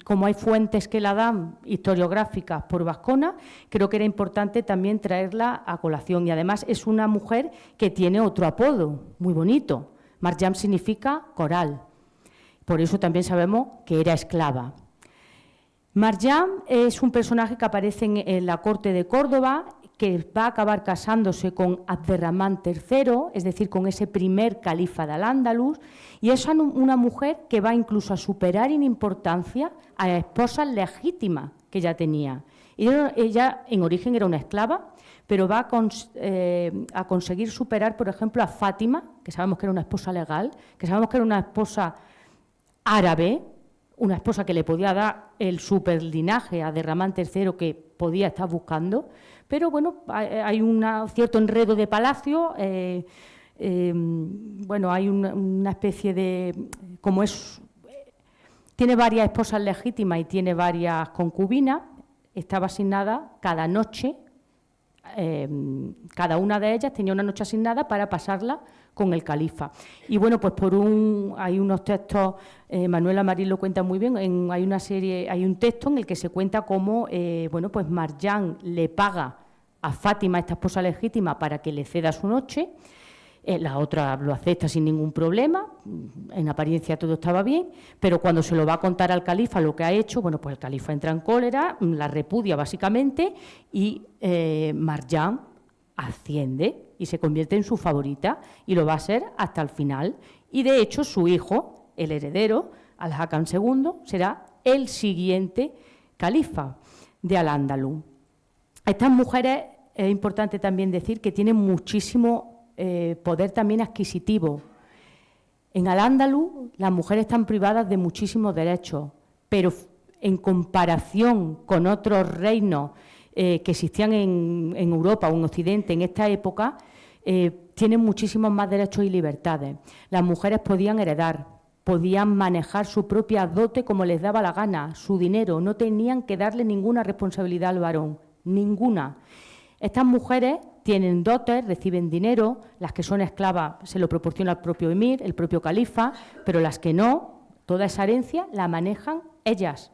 como hay fuentes que la dan historiográficas por vascona, creo que era importante también traerla a colación. Y además es una mujer que tiene otro apodo muy bonito. Marjane significa coral, por eso también sabemos que era esclava. Marjane es un personaje que aparece en la corte de Córdoba, que va a acabar casándose con Abderramán III, es decir, con ese primer califa de Al-Ándalus, y es una mujer que va incluso a superar en importancia a las esposas legítimas que ya tenía. Ella en origen era una esclava, pero va a conseguir superar, por ejemplo, a Fátima, que sabemos que era una esposa legal, que sabemos que era una esposa árabe, una esposa que le podía dar el superlinaje a Abderramán III que podía estar buscando, pero bueno, hay un cierto enredo de palacio, bueno, hay una especie de, como es, tiene varias esposas legítimas y tiene varias concubinas, estaba asignada cada noche cada una de ellas tenía una noche asignada para pasarla con el califa. Y bueno, pues hay unos textos, Manuela Marín lo cuenta muy bien, hay un texto en el que se cuenta cómo bueno, pues Marján le paga a Fátima, esta esposa legítima, para que le ceda su noche. La otra lo acepta sin ningún problema, en apariencia todo estaba bien, pero cuando se lo va a contar al califa lo que ha hecho, bueno, pues el califa entra en cólera, la repudia básicamente y Marján asciende y se convierte en su favorita y lo va a ser hasta el final. Y de hecho su hijo, el heredero, Al-Hakam II, será el siguiente califa de Al-Ándalus. Estas mujeres, es importante también decir que tienen muchísimo poder también adquisitivo. En Al-Ándalus las mujeres están privadas de muchísimos derechos, pero en comparación con otros reinos que existían en Europa o en Occidente en esta época, tienen muchísimos más derechos y libertades. Las mujeres podían heredar, podían manejar su propia dote como les daba la gana, su dinero, no tenían que darle ninguna responsabilidad al varón, ninguna. Estas mujeres tienen dotes, reciben dinero, las que son esclavas se lo proporciona el propio emir, el propio califa, pero las que no, toda esa herencia la manejan ellas.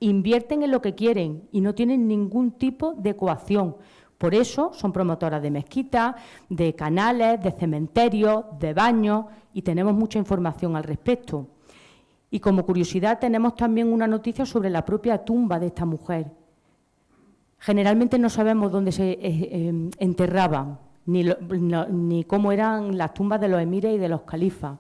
Invierten en lo que quieren y no tienen ningún tipo de coacción. Por eso son promotoras de mezquitas, de canales, de cementerios, de baños y tenemos mucha información al respecto. Y como curiosidad tenemos también una noticia sobre la propia tumba de esta mujer. Generalmente no sabemos dónde se enterraban, ni cómo eran las tumbas de los emires y de los califas.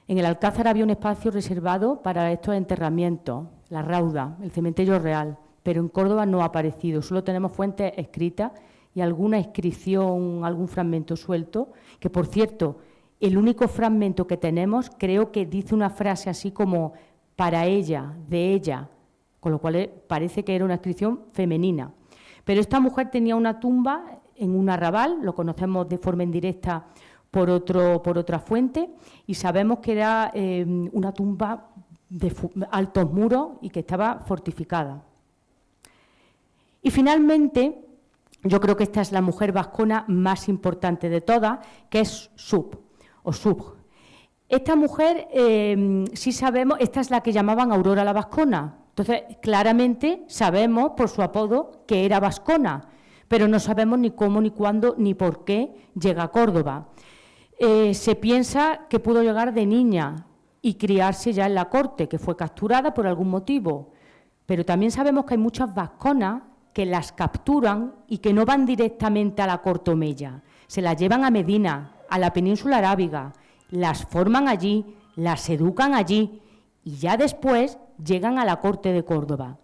En el Alcázar había un espacio reservado para estos enterramientos, la Rauda, el cementerio real, pero en Córdoba no ha aparecido, solo tenemos fuentes escritas y alguna inscripción, algún fragmento suelto, que por cierto, el único fragmento que tenemos creo que dice una frase así como para ella, de ella, con lo cual parece que era una inscripción femenina. Pero esta mujer tenía una tumba en un arrabal, lo conocemos de forma indirecta por otra fuente, y sabemos que era una tumba de altos muros y que estaba fortificada. Y finalmente, yo creo que esta es la mujer vascona más importante de todas, que es Sub. Esta mujer, sí sabemos, esta es la que llamaban Aurora la Vascona. Entonces, claramente sabemos por su apodo que era vascona, pero no sabemos ni cómo, ni cuándo, ni por qué llega a Córdoba. Se piensa que pudo llegar de niña y criarse ya en la corte, que fue capturada por algún motivo. Pero también sabemos que hay muchas vasconas que las capturan y que no van directamente a la corte omeya. Se las llevan a Medina, a la península arábiga, las forman allí, las educan allí y ya después llegan a la corte de Córdoba.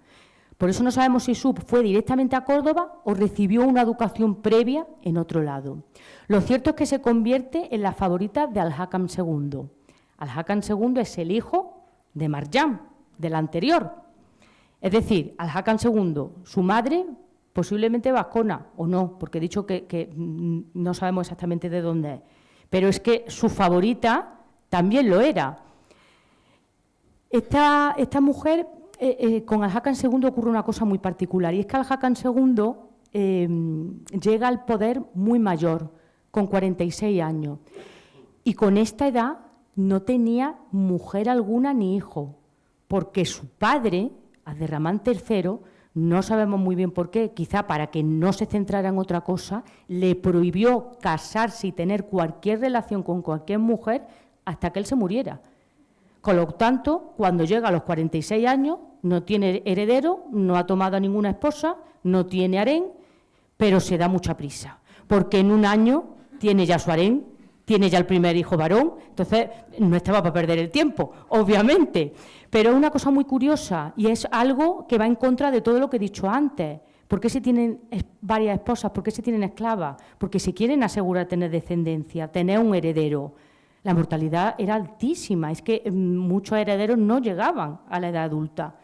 Por eso no sabemos si Sub fue directamente a Córdoba o recibió una educación previa en otro lado. Lo cierto es que se convierte en la favorita de Al-Hakam II. Al-Hakam II es el hijo de Marján, del anterior. Es decir, Al-Hakam II, su madre, posiblemente vascona o no, porque he dicho que no sabemos exactamente de dónde es. Pero es que su favorita también lo era. Esta mujer, con Al-Hakam II ocurre una cosa muy particular, y es que Al-Hakam II llega al poder muy mayor, con 46 años, y con esta edad no tenía mujer alguna ni hijo, porque su padre, Abderramán III, no sabemos muy bien por qué, quizá para que no se centrara en otra cosa, le prohibió casarse y tener cualquier relación con cualquier mujer hasta que él se muriera. Con lo tanto, cuando llega a los 46 años, no tiene heredero, no ha tomado a ninguna esposa, no tiene harén, pero se da mucha prisa, porque en un año tiene ya su harén, tiene ya el primer hijo varón, entonces no estaba para perder el tiempo, obviamente. Pero es una cosa muy curiosa y es algo que va en contra de todo lo que he dicho antes. ¿Por qué se tienen varias esposas? ¿Por qué se tienen esclavas? Porque se quieren asegurar tener descendencia, tener un heredero. La mortalidad era altísima, es que muchos herederos no llegaban a la edad adulta.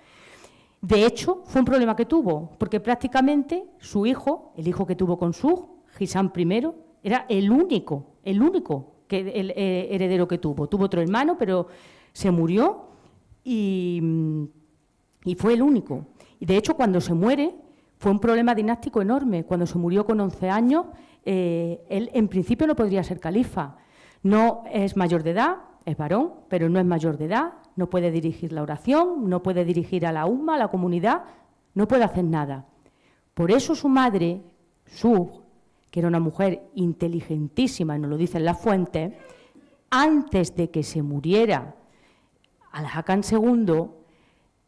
De hecho, fue un problema que tuvo, porque prácticamente su hijo, el hijo que tuvo con Sug, Hisam I, era el único heredero que tuvo. Tuvo otro hermano, pero se murió y fue el único. Y de hecho, cuando se muere, fue un problema dinástico enorme. Cuando se murió con 11 años, él en principio no podría ser califa. No es mayor de edad, es varón, pero no es mayor de edad, no puede dirigir la oración, no puede dirigir a la umma, a la comunidad, no puede hacer nada. Por eso su madre, que era una mujer inteligentísima, y nos lo dicen las fuentes, antes de que se muriera Al-Hakam II,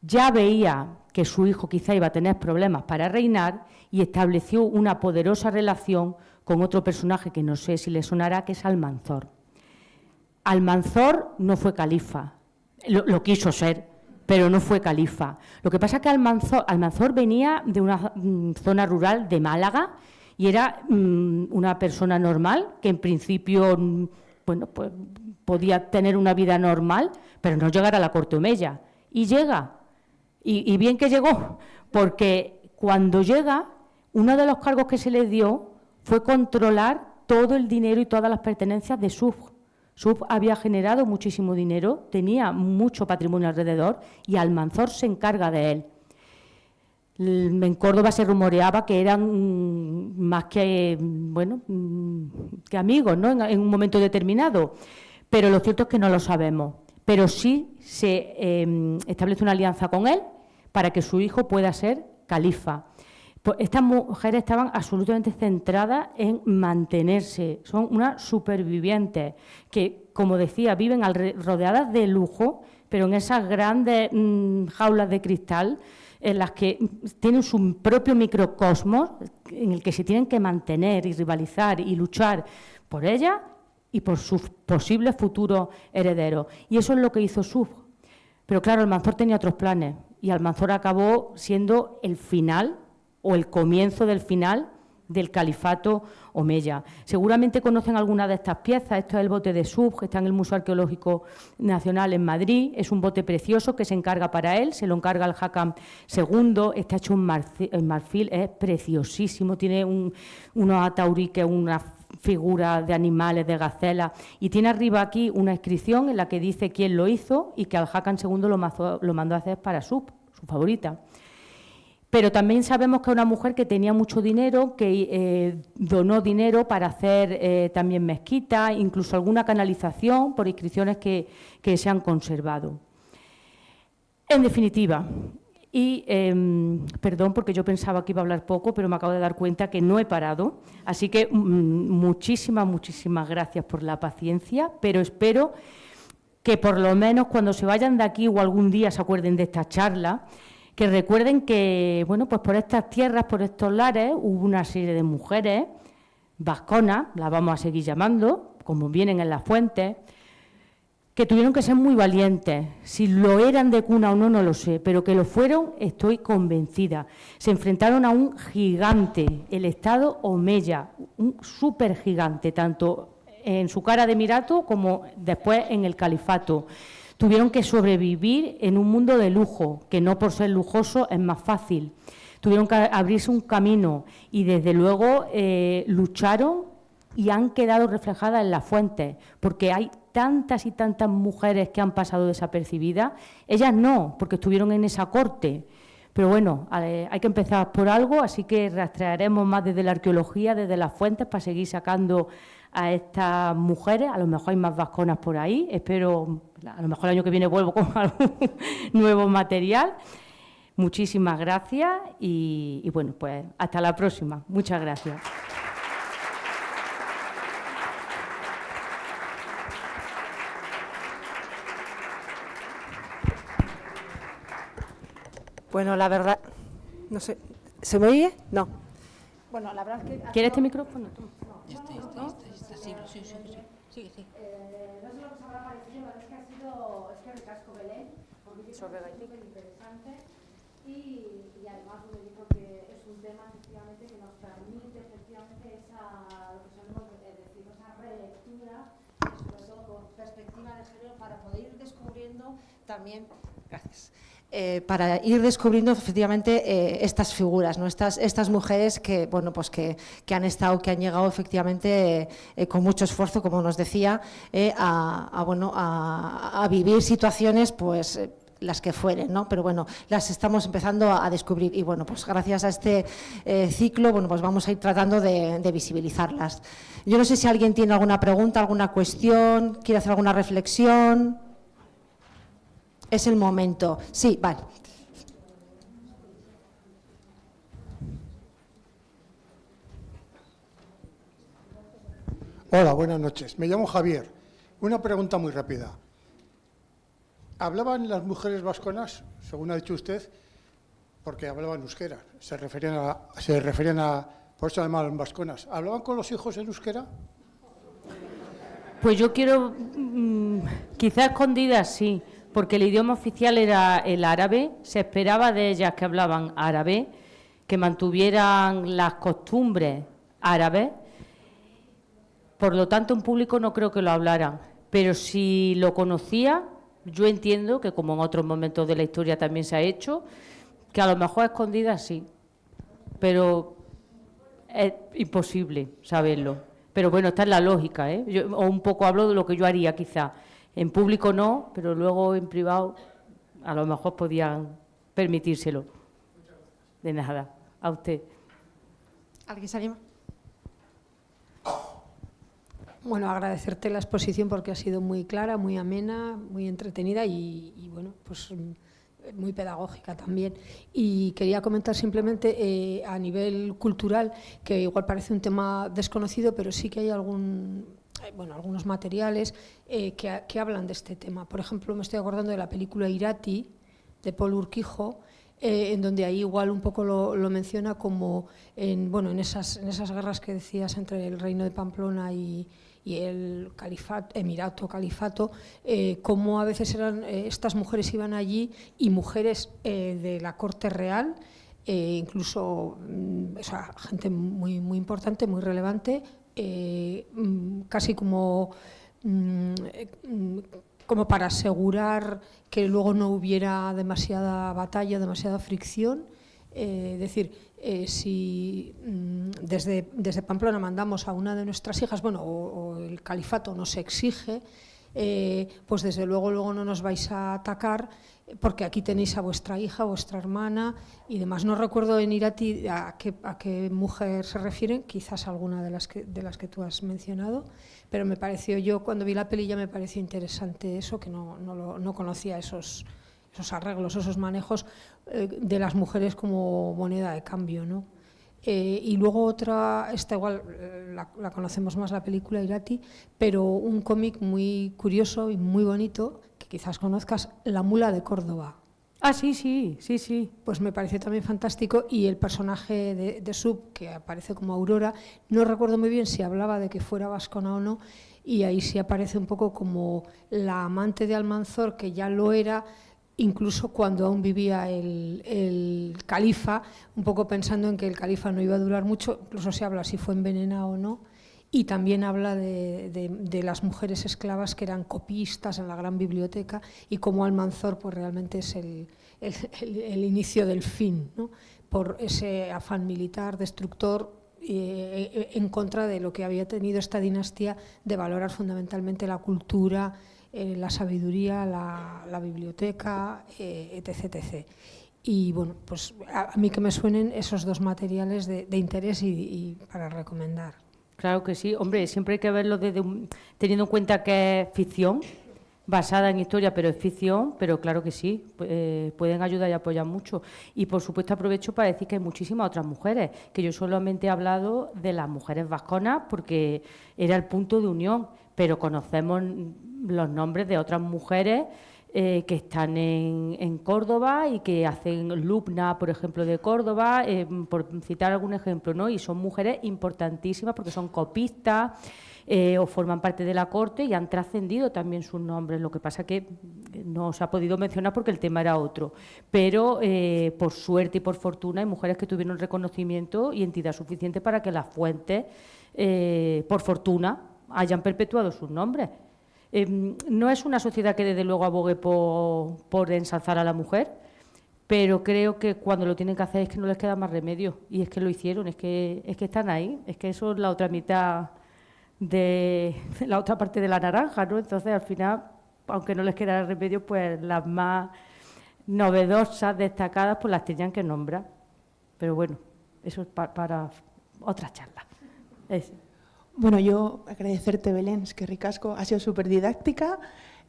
ya veía que su hijo quizá iba a tener problemas para reinar y estableció una poderosa relación con otro personaje que no sé si le sonará, que es Almanzor. Almanzor no fue califa, lo quiso ser, pero no fue califa. Lo que pasa es que Almanzor venía de una zona rural de Málaga y era una persona normal, que en principio bueno, pues, podía tener una vida normal, pero no llegar a la corte omeya. Y llega, y bien que llegó, porque cuando llega, uno de los cargos que se le dio fue controlar todo el dinero y todas las pertenencias de Suf. Suf había generado muchísimo dinero, tenía mucho patrimonio alrededor y Almanzor se encarga de él. En Córdoba se rumoreaba que eran más que, bueno, que amigos, ¿no? En un momento determinado, pero lo cierto es que no lo sabemos. Pero sí se establece una alianza con él para que su hijo pueda ser califa. Pues estas mujeres estaban absolutamente centradas en mantenerse, son unas supervivientes que, como decía, viven rodeadas de lujo, pero en esas grandes jaulas de cristal en las que tienen su propio microcosmos en el que se tienen que mantener y rivalizar y luchar por ellas y por sus posibles futuros herederos. Y eso es lo que hizo Suf. Pero claro, Almanzor tenía otros planes y Almanzor acabó siendo el final o el comienzo del final del califato omeya. Seguramente conocen algunas de estas piezas. Esto es el bote de Suf, que está en el Museo Arqueológico Nacional en Madrid. Es un bote precioso que se encarga para él, se lo encarga Al-Hakam II, está hecho en marfil, es preciosísimo, tiene unos atauriques, unas figuras de animales, de gacelas, y tiene arriba aquí una inscripción en la que dice quién lo hizo y que Al-Hakam II lo mandó a hacer para Suf, su favorita. Pero también sabemos que es una mujer que tenía mucho dinero, que donó dinero para hacer también mezquitas, incluso alguna canalización por inscripciones que se han conservado. En definitiva, y perdón porque yo pensaba que iba a hablar poco, pero me acabo de dar cuenta que no he parado, así que muchísimas gracias por la paciencia, pero espero que por lo menos cuando se vayan de aquí o algún día se acuerden de esta charla, que recuerden que, bueno, pues por estas tierras, por estos lares, hubo una serie de mujeres vasconas, las vamos a seguir llamando, como vienen en las fuentes, que tuvieron que ser muy valientes. Si lo eran de cuna o no, no lo sé, pero que lo fueron, estoy convencida. Se enfrentaron a un gigante, el Estado omeya, un supergigante, tanto en su cara de emirato como después en el califato. Tuvieron que sobrevivir en un mundo de lujo, que no por ser lujoso es más fácil. Tuvieron que abrirse un camino y desde luego lucharon y han quedado reflejadas en las fuentes, porque hay tantas y tantas mujeres que han pasado desapercibidas. Ellas no, porque estuvieron en esa corte. Pero bueno, hay que empezar por algo, así que rastrearemos más desde la arqueología, desde las fuentes, para seguir sacando a estas mujeres. A lo mejor hay más vasconas por ahí, espero, a lo mejor el año que viene vuelvo con algún nuevo material. Muchísimas gracias y bueno, pues hasta la próxima. Muchas gracias. Bueno, la verdad, no sé, ¿se me oye? No. Bueno, la verdad es que... ¿Quieres este micrófono? Ya está, sí. Sigue. No sé lo que os habrá parecido, la verdad es que ha sido, es que ricasco Belén, porque es súper interesante y además me dijo que es un tema efectivamente que nos permite efectivamente esa, lo que solemos decir, esa relectura, sobre todo con perspectiva de género, para poder ir descubriendo también, gracias, para ir descubriendo efectivamente estas figuras, ¿no? Estas mujeres que, bueno, pues que han estado, que han llegado efectivamente con mucho esfuerzo, como nos decía, a vivir situaciones pues las que fueren, ¿no? Pero bueno, las estamos empezando a descubrir y bueno, pues gracias a este ciclo, bueno, pues vamos a ir tratando de visibilizarlas. Yo no sé si alguien tiene alguna pregunta, alguna cuestión, quiere hacer alguna reflexión. Es el momento. Sí, vale. Hola, buenas noches. Me llamo Javier. Una pregunta muy rápida. ¿Hablaban las mujeres vasconas, según ha dicho usted, porque hablaban euskera? Se referían a por eso además vasconas. ¿Hablaban con los hijos en euskera? Pues yo quiero, quizá escondidas sí, porque el idioma oficial era el árabe, se esperaba de ellas que hablaban árabe, que mantuvieran las costumbres árabes. Por lo tanto, en público no creo que lo hablaran, pero si lo conocía, yo entiendo que, como en otros momentos de la historia también se ha hecho, que a lo mejor a escondidas sí, pero es imposible saberlo. Pero bueno, esta es la lógica, ¿eh? Yo, o un poco hablo de lo que yo haría quizá. En público no, pero luego en privado a lo mejor podían permitírselo. De nada, a usted. ¿Alguien se anima? Bueno, agradecerte la exposición porque ha sido muy clara, muy amena, muy entretenida y bueno, pues muy pedagógica también. Y quería comentar simplemente a nivel cultural, que igual parece un tema desconocido, pero sí que hay algunos materiales que hablan de este tema. Por ejemplo, me estoy acordando de la película Irati, de Paul Urquijo, en donde ahí igual un poco lo menciona como en esas guerras que decías entre el reino de Pamplona y el califato, cómo a veces estas mujeres iban allí y mujeres de la corte real, incluso gente muy, muy importante, muy relevante, casi como para asegurar que luego no hubiera demasiada batalla, demasiada fricción. Es decir, si desde Pamplona mandamos a una de nuestras hijas, o el califato nos exige, pues desde luego no nos vais a atacar porque aquí tenéis a vuestra hija, a vuestra hermana y demás. No recuerdo en Irati a qué mujer se refieren, quizás alguna de las que tú has mencionado, pero me pareció, yo cuando vi la peli ya me pareció interesante eso, que no conocía esos arreglos, esos manejos de las mujeres como moneda de cambio, ¿no? Y luego otra, esta igual la conocemos más, la película Irati, pero un cómic muy curioso y muy bonito, que quizás conozcas, La mula de Córdoba. Ah, sí. Pues me pareció también fantástico, y el personaje de Sub, que aparece como Aurora, no recuerdo muy bien si hablaba de que fuera vascona o no, y ahí sí aparece un poco como la amante de Almanzor, que ya lo era, incluso cuando aún vivía el califa, un poco pensando en que el califa no iba a durar mucho, incluso se habla si fue envenenado o no, y también habla de las mujeres esclavas que eran copistas en la gran biblioteca y cómo Almanzor pues realmente es el inicio del fin, ¿no? Por ese afán militar, destructor, en contra de lo que había tenido esta dinastía de valorar fundamentalmente la cultura, la sabiduría, la biblioteca, etc. Y bueno, pues a mí que me suenen esos dos materiales de interés y para recomendar. Claro que sí. Hombre, siempre hay que verlo teniendo en cuenta que es ficción, basada en historia, pero es ficción, pero claro que sí, pueden ayudar y apoyar mucho. Y por supuesto aprovecho para decir que hay muchísimas otras mujeres, que yo solamente he hablado de las mujeres vasconas porque era el punto de unión, pero conocemos los nombres de otras mujeres que están en Córdoba y que hacen Lubna, por ejemplo, de Córdoba, por citar algún ejemplo, ¿no? Y son mujeres importantísimas porque son copistas o forman parte de la corte y han trascendido también sus nombres. Lo que pasa que no se ha podido mencionar porque el tema era otro. Pero por suerte y por fortuna hay mujeres que tuvieron reconocimiento y entidad suficiente para que las fuentes, por fortuna, hayan perpetuado sus nombres. No es una sociedad que desde luego abogue por ensalzar a la mujer, pero creo que cuando lo tienen que hacer es que no les queda más remedio, y es que lo hicieron, es que están ahí, es que eso es la otra mitad de la otra parte de la naranja, ¿no? Entonces al final, aunque no les queda remedio, pues las más novedosas, destacadas, pues las tenían que nombrar. Pero bueno, eso es para otra charla. Bueno, yo agradecerte, Belén, es que ricasco, ha sido súper didáctica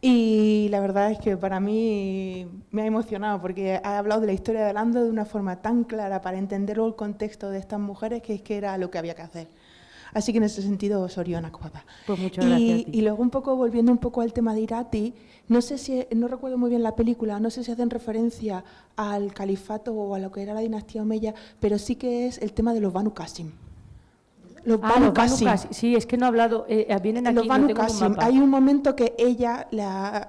y la verdad es que para mí me ha emocionado porque ha hablado de la historia de Lando de una forma tan clara para entender el contexto de estas mujeres que es que era lo que había que hacer. Así que en ese sentido, Soriona, guapa. Pues muchas gracias a ti. Y luego un poco, volviendo un poco al tema de Irati, no sé si, no recuerdo muy bien la película, no sé si hacen referencia al califato o a lo que era la dinastía Omeya, pero sí que es el tema de los Banu Qasim. Los Banu Qasim. Sí, es que no he hablado, vienen aquí, Los Banu no tengo un Qasim. mapa. Hay un momento que ella, la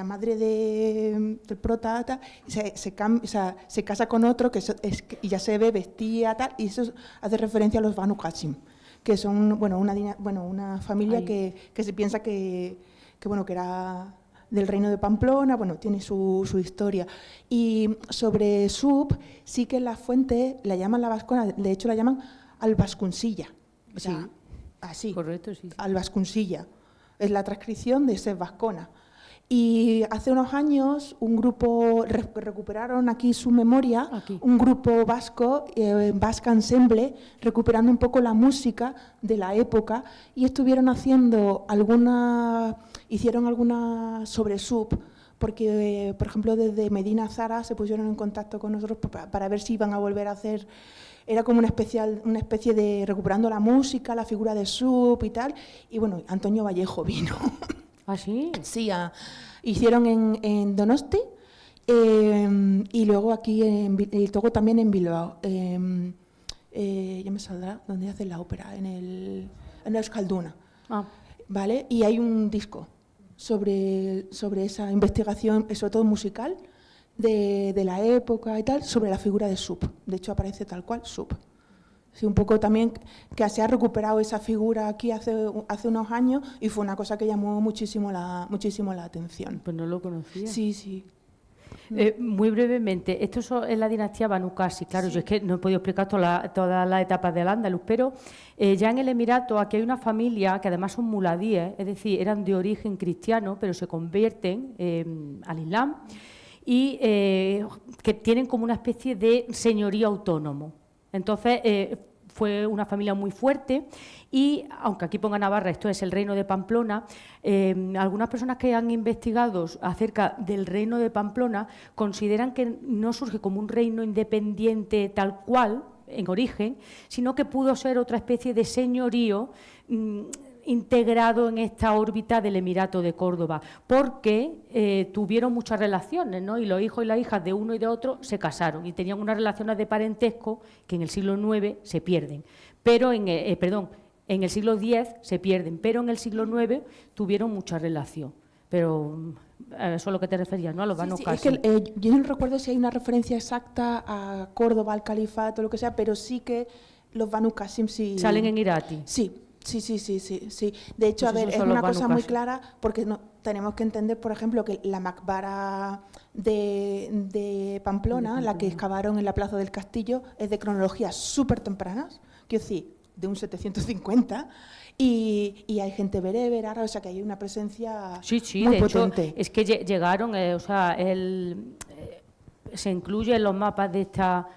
madre del prota, se casa con otro y ya se ve vestida, tal, y eso hace referencia a los Banu Qasim, que son una familia que se piensa que era del reino de Pamplona, bueno, tiene su historia. Y sobre Sub, sí que la fuente la llaman la vascona, de hecho la llaman Albascunsilla. O sea, Sí. Así, Correcto, sí. Albascunsilla. Es la transcripción de ser vascona. Y hace unos años un grupo, recuperaron aquí su memoria, Aquí. un grupo vasco, Basque Ensemble, recuperando un poco la música de la época y estuvieron hicieron algunas sobre Sub, porque, por ejemplo, desde Medina Zara se pusieron en contacto con nosotros para ver si iban a volver a hacer. Era como una especie de recuperando la música, la figura de Sub y tal. Y bueno, Antonio Vallejo vino. ¿Ah, sí? Sí, hicieron en Donosti y luego aquí, y luego también en Bilbao. Ya me saldrá donde hacen la ópera, en la Euskalduna. Ah. ¿Vale? Y hay un disco sobre esa investigación, sobre todo musical, de la época y tal, sobre la figura de Sub. De hecho, aparece tal cual, Sub. Sí, un poco también que se ha recuperado esa figura aquí hace unos años y fue una cosa que llamó muchísimo la atención. Pues no lo conocía. Sí, sí. Muy brevemente, esto es la dinastía Banu Qasi. Claro, yo es que no he podido explicar todas las etapas del Andalus, pero ya en el Emirato aquí hay una familia que además son muladíes, es decir, eran de origen cristiano, pero se convierten al Islam y que tienen como una especie de señorío autónomo. Entonces, fue una familia muy fuerte y, aunque aquí ponga Navarra, esto es el reino de Pamplona, algunas personas que han investigado acerca del reino de Pamplona consideran que no surge como un reino independiente tal cual, en origen, sino que pudo ser otra especie de señorío integrado en esta órbita del Emirato de Córdoba, porque tuvieron muchas relaciones, ¿no? Y los hijos y las hijas de uno y de otro se casaron y tenían unas relaciones de parentesco que en el siglo IX se pierden, pero en el siglo X se pierden, pero en el siglo IX tuvieron mucha relación. Pero eso es a lo que te referías, ¿no? A los Banu Qasi. Es que, yo no recuerdo si hay una referencia exacta a Córdoba, al califato, lo que sea, pero sí que los Banu Qasim sí... ¿Salen en Irati? Sí. De hecho, Pues a ver, esos es son los una cosa Banu muy Qasi. clara porque tenemos que entender, por ejemplo, que la Makbara de Pamplona, la que excavaron en la Plaza del Castillo, es de cronologías súper tempranas, quiero decir, de un 750, y hay gente bereber, árabe, o sea que hay una presencia Sí, muy de potente. hecho, es que llegaron, se incluye en los mapas de esta,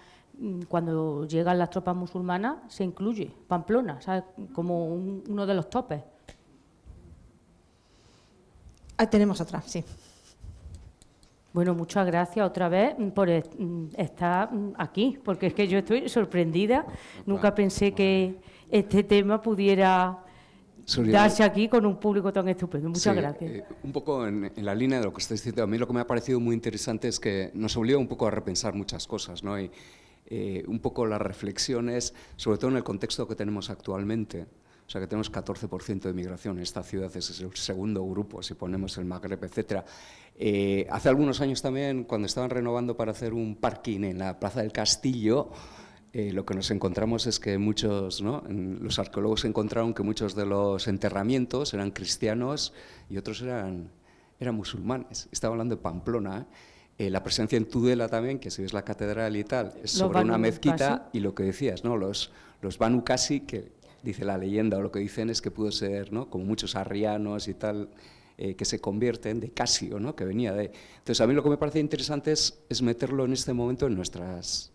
cuando llegan las tropas musulmanas, se incluye Pamplona, ¿sabes? Como uno de los topes. Tenemos otra, sí. Bueno, muchas gracias otra vez por estar aquí, porque es que yo estoy sorprendida. Nunca pensé que este tema pudiera darse aquí con un público tan estupendo. Muchas gracias. Un poco en la línea de lo que estáis diciendo, a mí lo que me ha parecido muy interesante es que nos obliga un poco a repensar muchas cosas, ¿no? Y un poco las reflexiones, sobre todo en el contexto que tenemos actualmente. O sea, que tenemos 14% de migración en esta ciudad, ese es el segundo grupo, si ponemos el Magreb, etcétera. Hace algunos años también, cuando estaban renovando para hacer un parking en la Plaza del Castillo, lo que nos encontramos es que muchos, ¿no? Los arqueólogos encontraron que muchos de los enterramientos eran cristianos y otros eran musulmanes. Estaba hablando de Pamplona, la presencia en Tudela también, que si ves la catedral y tal, es sobre una mezquita, y lo que decías, ¿no? Los Banu Qasi, que dice la leyenda, o lo que dicen es que pudo ser, ¿no? Como muchos arrianos y tal, que se convierten, de Casio, ¿no? Que venía de... Entonces, a mí lo que me parece interesante es meterlo en este momento en nuestras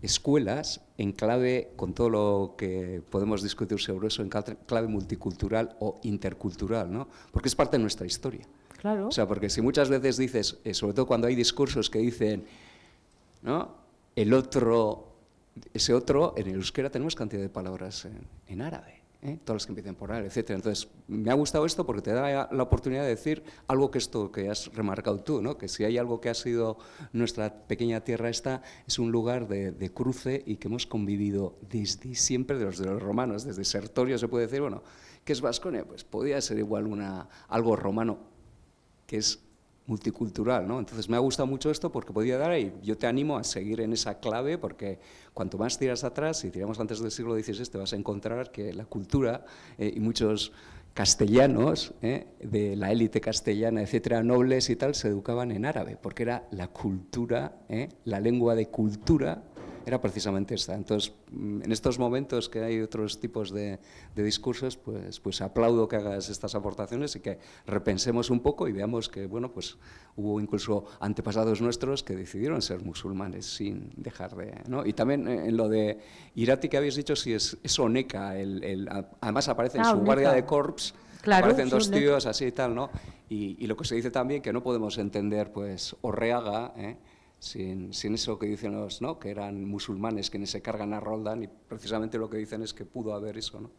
escuelas, en clave, con todo lo que podemos discutir sobre eso, en clave multicultural o intercultural, ¿no? Porque es parte de nuestra historia. Claro. O sea, porque si muchas veces dices, sobre todo cuando hay discursos que dicen, ¿no? El otro, ese otro, en el euskera tenemos cantidad de palabras en árabe, todas las que empiecen por árabe, etc. Entonces, me ha gustado esto porque te da la oportunidad de decir algo que esto que has remarcado tú, ¿no? Que si hay algo que ha sido nuestra pequeña tierra esta, es un lugar de cruce y que hemos convivido desde siempre, de los romanos, desde Sertorio se puede decir, bueno, ¿qué es Baskonia? Pues podría ser igual algo romano, que es multicultural, ¿no? Entonces me ha gustado mucho esto porque podía dar ahí. Yo te animo a seguir en esa clave porque cuanto más tiras atrás, si tiramos antes del siglo XVI, te vas a encontrar que la cultura y muchos castellanos, de la élite castellana, etcétera, nobles y tal, se educaban en árabe porque era la cultura, la lengua de cultura era precisamente esta. Entonces, en estos momentos que hay otros tipos de discursos, pues aplaudo que hagas estas aportaciones y que repensemos un poco y veamos que, bueno, pues hubo incluso antepasados nuestros que decidieron ser musulmanes sin dejar de, ¿no? Y también en lo de Irati que habéis dicho, si es Oneca, además aparece en su Oneca. guardia de corps, claro, aparecen dos Oneca. tíos así y tal, ¿no? Y lo que se dice también, que no podemos entender, pues, Orreaga, sin eso que dicen los, ¿no? Que eran musulmanes quienes se cargan a Roldán, y precisamente lo que dicen es que pudo haber eso, ¿no?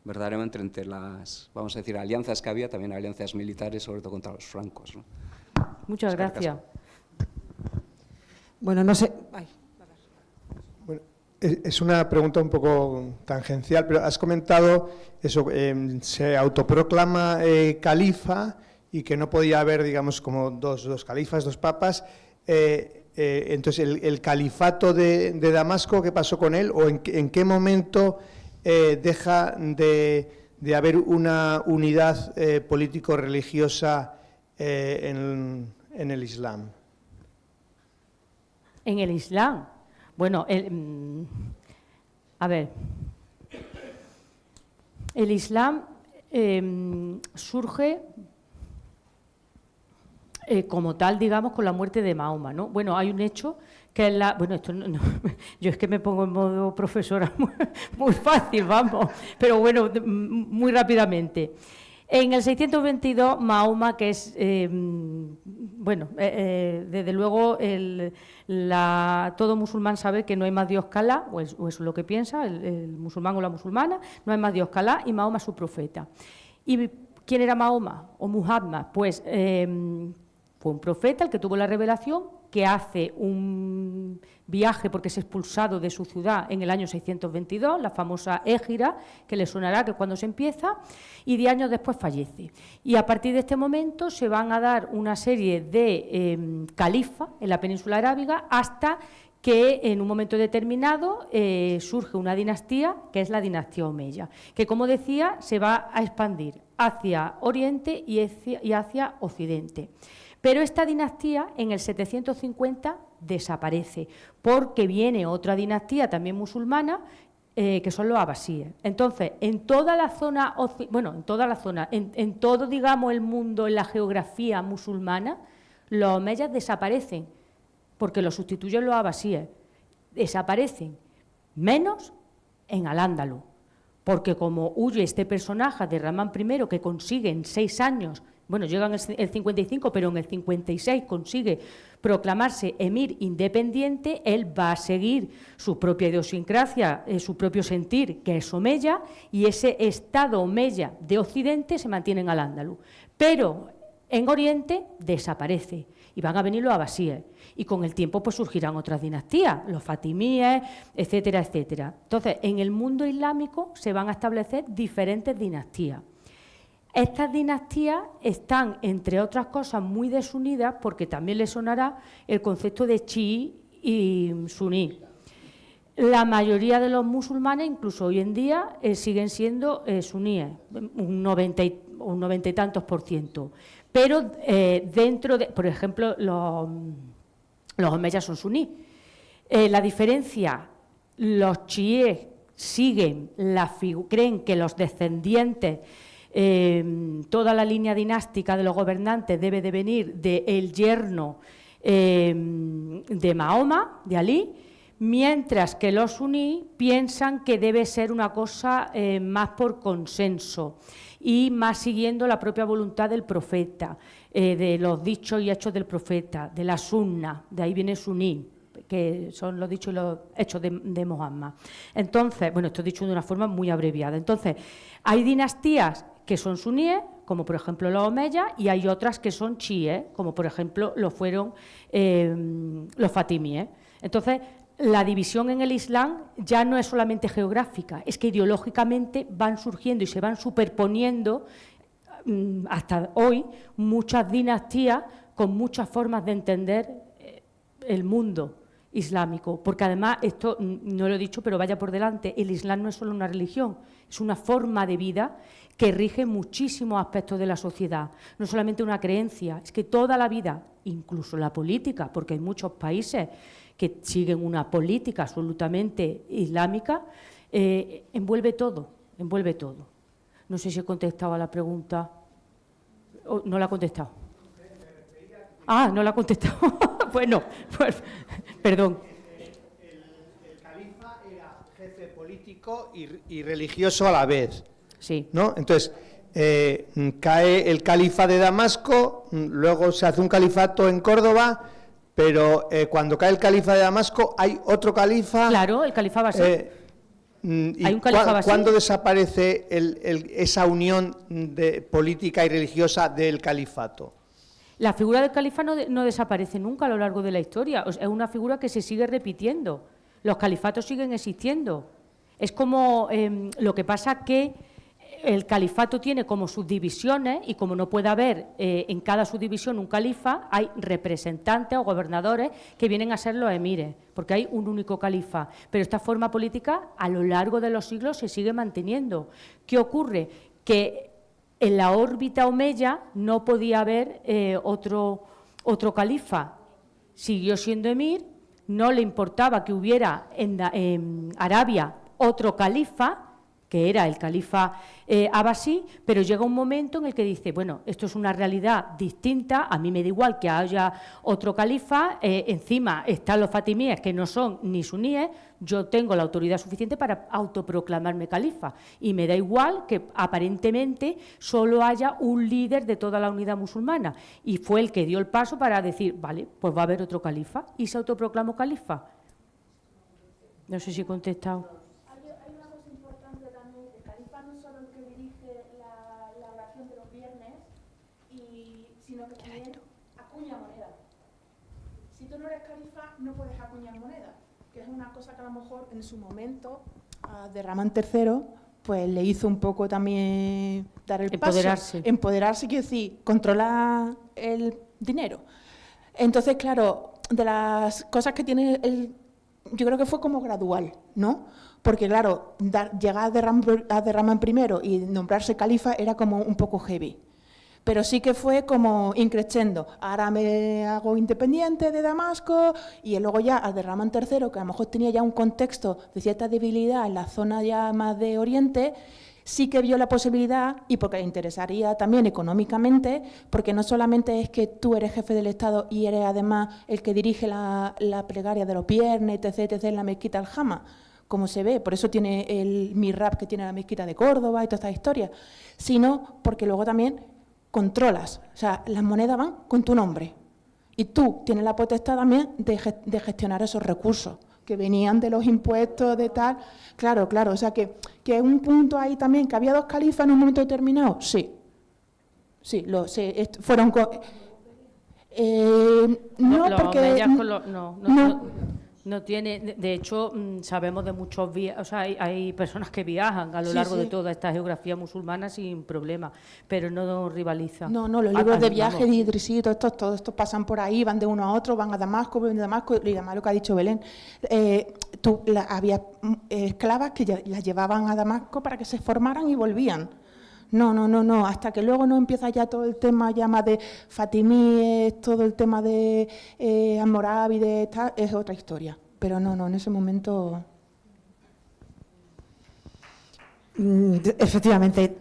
Verdaderamente entre las, vamos a decir, alianzas que había, también alianzas militares, sobre todo contra los francos, ¿no? Muchas gracias. Bueno, no sé. Ay. Bueno, es una pregunta un poco tangencial, pero has comentado eso, se autoproclama califa y que no podía haber, digamos, como dos califas, dos papas. Entonces, el califato de Damasco, ¿qué pasó con él? ¿O en qué momento deja de haber una unidad político-religiosa en el Islam? En el Islam. Bueno, a ver, el Islam surge como tal, digamos, con la muerte de Mahoma, ¿no? Bueno, hay un hecho que es la... Bueno, esto no, yo es que me pongo en modo profesora muy fácil, vamos, pero bueno, muy rápidamente. En el 622, Mahoma, que es, bueno, desde luego todo musulmán sabe que no hay más Dios que Alá, o eso es lo que piensa el musulmán o la musulmana, no hay más Dios que Alá y Mahoma es su profeta. ¿Y quién era Mahoma o Muhammad? Pues fue un profeta el que tuvo la revelación, que hace un viaje porque es expulsado de su ciudad en el año 622, la famosa Égira, que le sonará que cuando se empieza, y 10 años después fallece. Y a partir de este momento se van a dar una serie de califas en la península arábiga hasta que en un momento determinado surge una dinastía, que es la dinastía Omeya, que, como decía, se va a expandir hacia Oriente y hacia Occidente. Pero esta dinastía en el 750 desaparece, porque viene otra dinastía también musulmana, que son los abasíes. Entonces, en toda la zona, en todo, digamos, el mundo, en la geografía musulmana, los omeyas desaparecen, porque los sustituyen los abasíes. Desaparecen, menos en Al-Ándalus, porque como huye este personaje de Ramán I, que consigue en 6 años, bueno, llega en el 55, pero en el 56 consigue proclamarse emir independiente, él va a seguir su propia idiosincrasia, su propio sentir, que es omeya, y ese estado omeya de Occidente se mantiene en Al-Ándalus. Pero en Oriente desaparece y van a venir los abasíes. Y con el tiempo pues surgirán otras dinastías, los fatimíes, etcétera, etcétera. Entonces, en el mundo islámico se van a establecer diferentes dinastías. Estas dinastías están, entre otras cosas, muy desunidas porque también les sonará el concepto de chií y suní. La mayoría de los musulmanes, incluso hoy en día, siguen siendo suníes, un 90 y tantos %. Pero dentro de, por ejemplo, los omeyas son suníes. La diferencia, los chiíes siguen, creen que los descendientes toda la línea dinástica de los gobernantes debe de venir del yerno de Mahoma, de Alí, mientras que los suní piensan que debe ser una cosa más por consenso y más siguiendo la propia voluntad del profeta, de los dichos y hechos del profeta, de la sunna, de ahí viene suní, que son los dichos y los hechos de Muhammad. Entonces, bueno, esto dicho de una forma muy abreviada. Entonces, hay dinastías que son suníes, como por ejemplo los omeyas, y hay otras que son chiíes, como por ejemplo lo fueron los fatimíes. Entonces, la división en el Islam ya no es solamente geográfica, es que ideológicamente van surgiendo y se van superponiendo hasta hoy muchas dinastías con muchas formas de entender el mundo islámico, porque además, esto no lo he dicho, pero vaya por delante, el Islam no es solo una religión, es una forma de vida que rige muchísimos aspectos de la sociedad, no solamente una creencia, es que toda la vida, incluso la política, porque hay muchos países que siguen una política absolutamente islámica, envuelve todo, envuelve todo. No sé si he contestado a la pregunta, o no la he contestado. Ah, no la he contestado. Bueno, pues, perdón. El califa era jefe político y religioso a la vez. Sí. ¿No? Entonces, cae el califa de Damasco, luego se hace un califato en Córdoba, pero cuando cae el califa de Damasco hay otro califa. Claro, el califa Basí. ¿Y hay un califa Basí. ¿Cuándo desaparece esa unión de política y religiosa del califato? La figura del califa no desaparece nunca a lo largo de la historia, es una figura que se sigue repitiendo, los califatos siguen existiendo. Es como lo que pasa que el califato tiene como subdivisiones y como no puede haber en cada subdivisión un califa, hay representantes o gobernadores que vienen a ser los emires, porque hay un único califa. Pero esta forma política a lo largo de los siglos se sigue manteniendo. ¿Qué ocurre? Que en la órbita omeya no podía haber otro califa. Siguió siendo emir, no le importaba que hubiera en Arabia otro califa, que era el califa abasí, pero llega un momento en el que dice, bueno, esto es una realidad distinta, a mí me da igual que haya otro califa, encima están los fatimíes que no son ni suníes, yo tengo la autoridad suficiente para autoproclamarme califa y me da igual que aparentemente solo haya un líder de toda la unidad musulmana, y fue el que dio el paso para decir, vale, pues va a haber otro califa, y se autoproclamó califa. No sé si he contestado. Sino que también acuña moneda. Si tú no eres califa, no puedes acuñar moneda, que es una cosa que a lo mejor en su momento a Abderramán III pues le hizo un poco también dar el paso. Empoderarse, quiero decir, controlar el dinero. Entonces, claro, de las cosas que tiene yo creo que fue como gradual, ¿no? Porque, claro, llegar a Abderramán I y nombrarse califa era como un poco heavy. Pero sí que fue como increciendo. Ahora me hago independiente de Damasco y luego ya Abderramán III, que a lo mejor tenía ya un contexto de cierta debilidad en la zona ya más de Oriente, sí que vio la posibilidad, y porque le interesaría también económicamente, porque no solamente es que tú eres jefe del Estado y eres además el que dirige la plegaria de los viernes, etc., en la mezquita Al-Jama, como se ve, por eso tiene el mihrab que tiene la mezquita de Córdoba y todas estas historias, sino porque luego también controlas, o sea, las monedas van con tu nombre y tú tienes la potestad también de gestionar esos recursos que venían de los impuestos, de tal. Claro, o sea, que un punto ahí también, que había dos califas en un momento determinado, sí, fueron... no, porque... No tiene, de hecho, sabemos de muchos viajes, o sea, hay personas que viajan a lo largo de toda esta geografía musulmana sin problema, pero no rivalizan. No, los libros de viaje de Idrisito, todos estos pasan por ahí, van de uno a otro, van a Damasco, y además lo que ha dicho Belén, había esclavas que las llevaban a Damasco para que se formaran y volvían. No, hasta que luego no empieza ya todo el tema más de fatimíes, todo el tema de almorávides, es otra historia. Pero no, en ese momento... Efectivamente,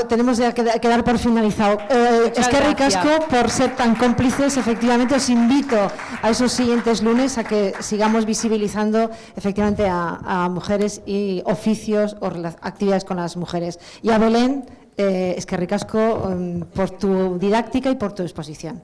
tenemos ya que dar por finalizado. Es que ricasco por ser tan cómplices. Efectivamente, os invito a esos siguientes lunes a que sigamos visibilizando efectivamente a mujeres y oficios o actividades con las mujeres. Y a Belén, es que ricasco por tu didáctica y por tu exposición.